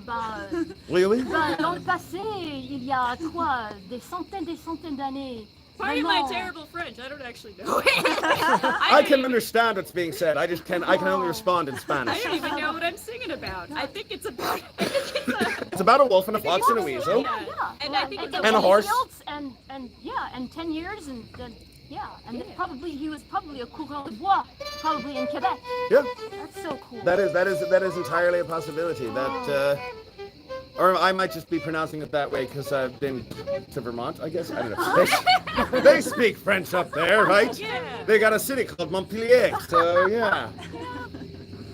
Really? dans le passé, il y a quoi, des centaines d'années. Pardon my Vraiment. terrible French. I don't actually know. I can understand what's being said. I can only respond in I Spanish. don't even know what I'm singing about. I think it's about. It's about a wolf and a fox and a weasel. Yeah. And I think it's And a horse. And 10 years and he was probably a coureur de bois, probably in Quebec. Yeah. That's so cool. That is entirely a possibility. That, or I might just be pronouncing it that way because I've been to Vermont, I guess. I don't know. They speak French up there, right? Yeah. They got a city called Montpellier, so yeah.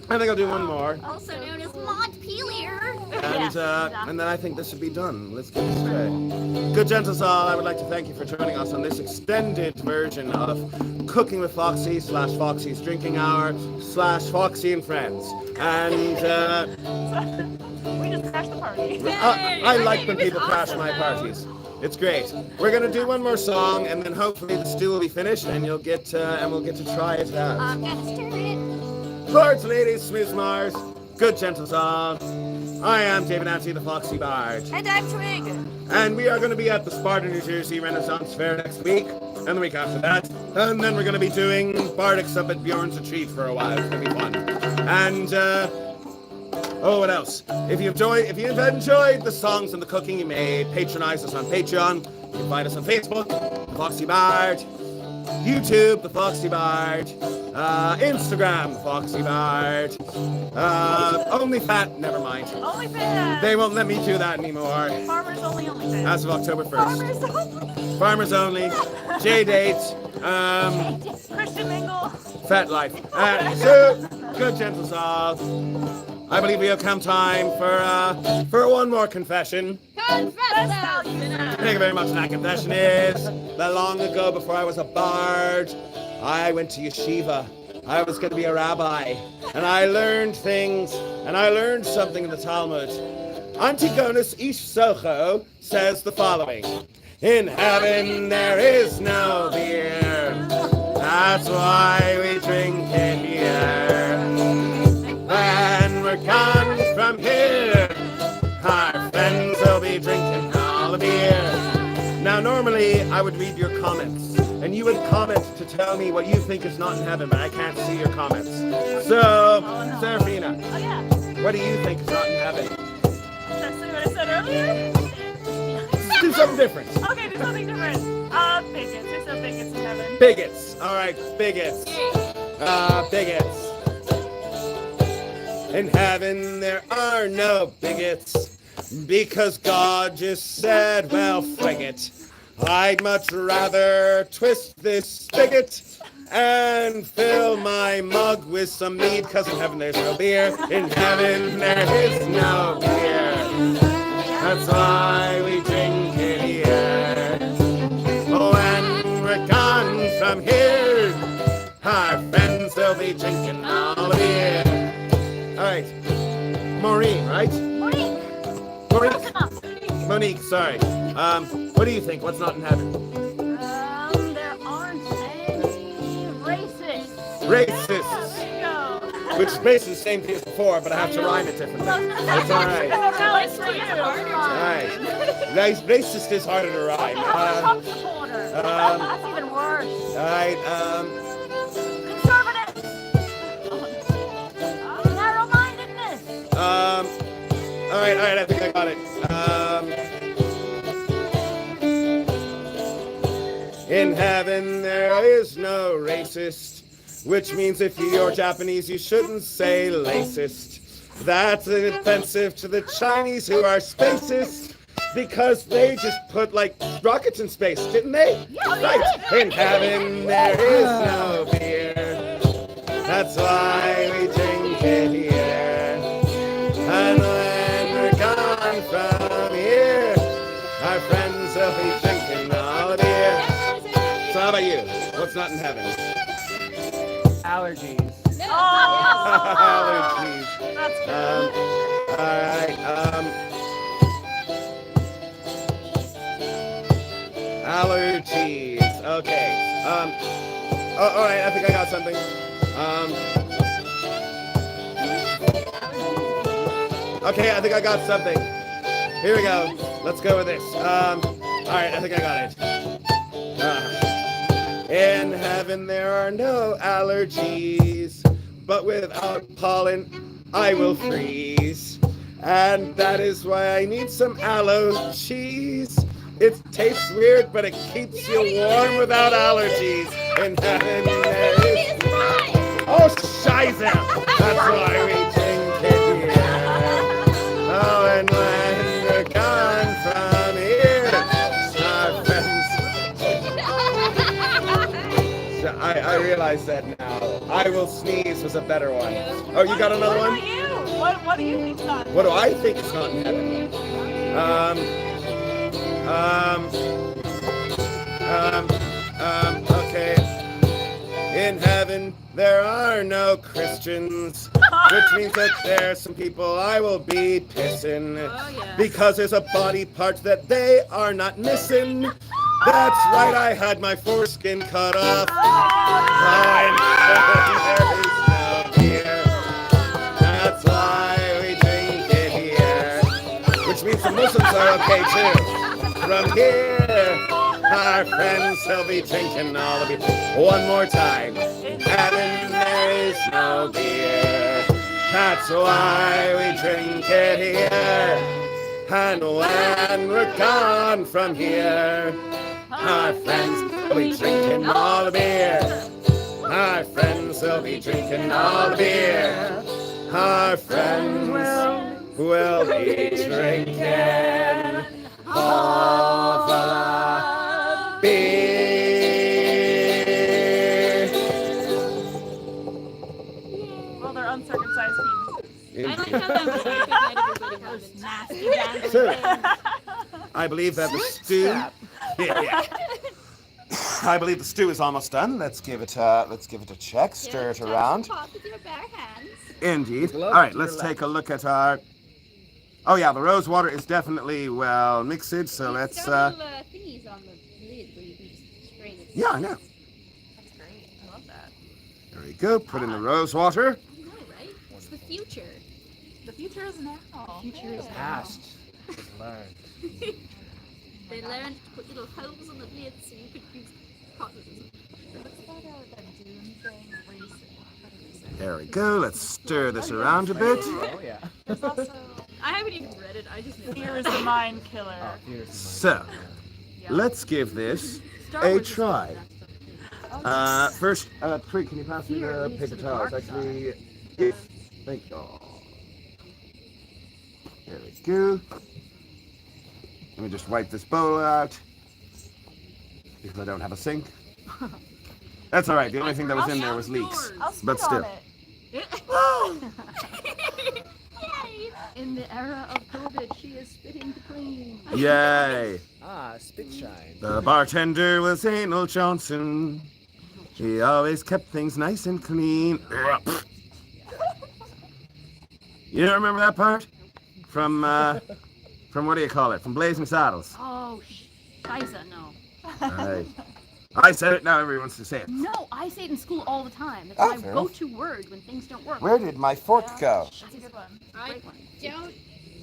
I think I'll do one more, Also known as Montpelier. and then I think this should be done. Let's get this straight. Good gentles all, I would like to thank you for joining us on this extended version of Cooking with Foxy / Foxy's Drinking Hour / Foxy and Friends. And We just crashed the party. I like when people crash my parties. It's great. We're gonna do one more song, and then hopefully the stew will be finished, and you'll get and we'll get to try it out. I'm gonna stir it. Lords, ladies, smooth Mars, good gentles all. I am David Nancy, the Foxy Bard, And I'm Twig. and we are going to be at the Sparta, New Jersey Renaissance Fair next week, and the week after that, and then we're going to be doing Bardics up at Bjorn's Retreat for a while. It's going to be fun. And oh, what else? If you've enjoyed the songs and the cooking you made, patronize us on Patreon. You can find us on Facebook, the Foxy Bard, YouTube, the Foxy Bard, Instagram, the Foxy Bard, OnlyFat, never mind. OnlyFans. They won't let me do that anymore. Farmers only OnlyFans. As of October 1st. Farmers only, J-Date, Christian Mingle. Fat Life. So, good gentles all. I believe we have come time for one more confession. Thank you very much. That confession is that long ago, before I was a bard, I went to yeshiva. I was going to be a rabbi, and I learned things, and I learned something in the Talmud. Antigonus Ish Socho says the following: in heaven there is no beer. That's why we drink it here. When we're gone from here, our friends will be drinking all the beer. Now, normally I would read your comments, and you would comment to tell me what you think is not in heaven, but I can't see your comments. So, Serafina, Oh yeah. what do you think is not in heaven? That's what I said earlier. Let's do something different. Okay, do something different. Bigots. There's no bigots in heaven. Bigots. All right, bigots. Bigots. In heaven there are no bigots, because God just said, well, frig it. I'd much rather twist this spigot and fill my mug with some mead, because in heaven there's no beer. In heaven there is no beer. That's why we drink it here. When we're gone from here, our friends will be drinking all the beer. All right, Maureen, right? Monique, sorry. What do you think? What's not in heaven? There aren't any racists. Racists. There you go. Which is basically the same thing as before, but I have to rhyme it differently. That's all right. That's for you. All right. Racist is harder to rhyme. Trump supporter. That's even worse. All right. Conservative. Narrow-mindedness. All right. I think I got it. In heaven there is no racist, which means if you're Japanese, you shouldn't say racist. That's offensive to the Chinese, who are spacist, because they just put like rockets in space, didn't they? Right. In heaven there is no beer. That's why we drink it here. And when we're gone from here, our friends will be drinking all the beer. So how about you? What's not in heaven? Allergies. Allergies. That's good. All right. Allergies. Okay. Oh, all right, I think I got something. Okay, I think I got something. Here we go. Let's go with this. All right, I think I got it. In heaven there are no allergies, but without pollen I will freeze. And that is why I need some aloe cheese. It tastes weird, but it keeps you warm without allergies. In heaven there is... Oh, scheiße! That's why we drink it here. Oh, and when we're gone from here, our friends... So I realize that now. I will sneeze was a better one. Oh, you got another one? What about you? What do you think's not? What do I think is not in heaven? Okay. In heaven, there are no Christians, which means that there are some people I will be pissing. Because there's a body part that they are not missing. That's right, I had my foreskin cut off. There is no beer. That's why we drink it here. Which means the Muslims are okay too. From here, our friends will be drinking all the beer. One more time. In heaven there is no beer. That's why we drink it here. And when we're gone from here, our friends will be drinking all the beer. Our friends will be drinking all the beer. Our friends will be drinking all the beer. Well, they're uncircumcised penises. I like how that was like good night, everybody. That was nasty. So, I believe that the stew. Yeah. I believe the stew is almost done. Let's give it a check. Stir it around. Pop with your bare hands. Indeed. All right, let's take a look at our. Oh yeah, the rose water is definitely well mixed. So let's. Got little thingies on the lid where you can just strain it. Yeah, I know. That's great. I love that. There we go. Put in the rose water. I know, right? It's the future. The future is now. Future is past. It's learned. They learned to put little holes on the lid so you could use causes. That Dune thing where you say, There we go. Let's stir this around a bit. Oh yeah. there's also I haven't even read it. I just know. fear is the mind killer. So, let's give this a try. First, Tree, can you pass me the paper towels? Actually, thank you. There we go. Let me just wipe this bowl out because I don't have a sink. That's all right. The only thing that was in there was leaks, I'll spit but still. on it. Yay! In the era of COVID, she is spitting clean. Yay! Ah, spit shine. The bartender was Anal Johnson. He always kept things nice and clean. You don't remember that part? From what do you call it? From Blazing Saddles. Oh, Scheiße, no. I said it, now everyone wants to say it. No, I say it in school all the time. It's Oh, my fair enough. go-to word when things don't work. Where did my fork go? That's a good one. I Great one. don't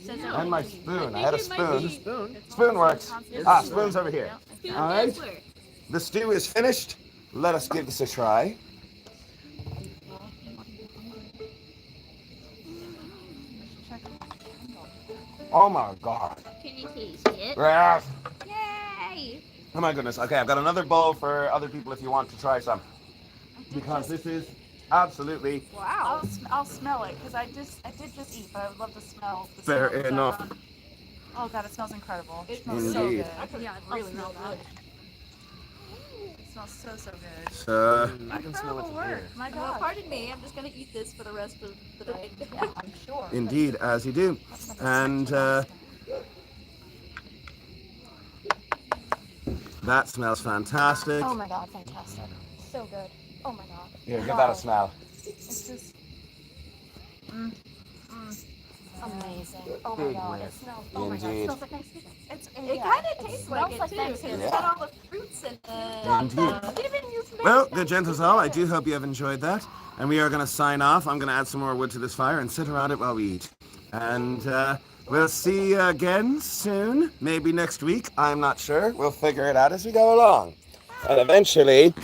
Says know. And my I spoon. I think had a it might spoon. be- Spoon. Spoon works. Ah, spoon's over here. Spoon All right. does work. The stew is finished. Let us give this a try. Oh my god. Can you taste it? Ah, Yay! oh my goodness. Okay, I've got another bowl for other people if you want to try some. Because this is absolutely Wow. I'll smell it because I did just eat, but I would love to smell. The fair smell of enough. that. Oh god, it smells incredible. It smells Indeed. so good. Yeah, I really smell good. that. It smells so good. So, I can smell it Incredible from work. here. My Well, god. pardon me. I'm just gonna eat this for the rest of the night. Yeah, I'm sure. indeed, as you do. And that smells fantastic. Oh my god, fantastic. So good. Oh my god. Here, give that a smell. It's just. Amazing. Oh my Big god, whiff. it smells. Oh my god, it Indeed. smells like Thanksgiving. It kind of tastes like it smells like too. Thanksgiving. It's got all the fruits in it. Indeed. Well, good gentles all, I do hope you have enjoyed that. And we are going to sign off. I'm going to add some more wood to this fire and sit around it while we eat. And we'll see you again soon. Maybe next week. I'm not sure. We'll figure it out as we go along. And eventually,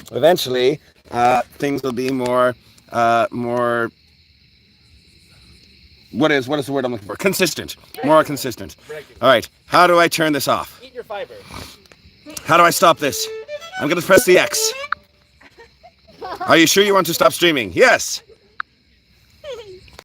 things will be more, what is the word I'm looking for? Consistent. More consistent. All right. How do I turn this off? Eat your fiber. How do I stop this? I'm going to press the X. Are you sure you want to stop streaming? Yes.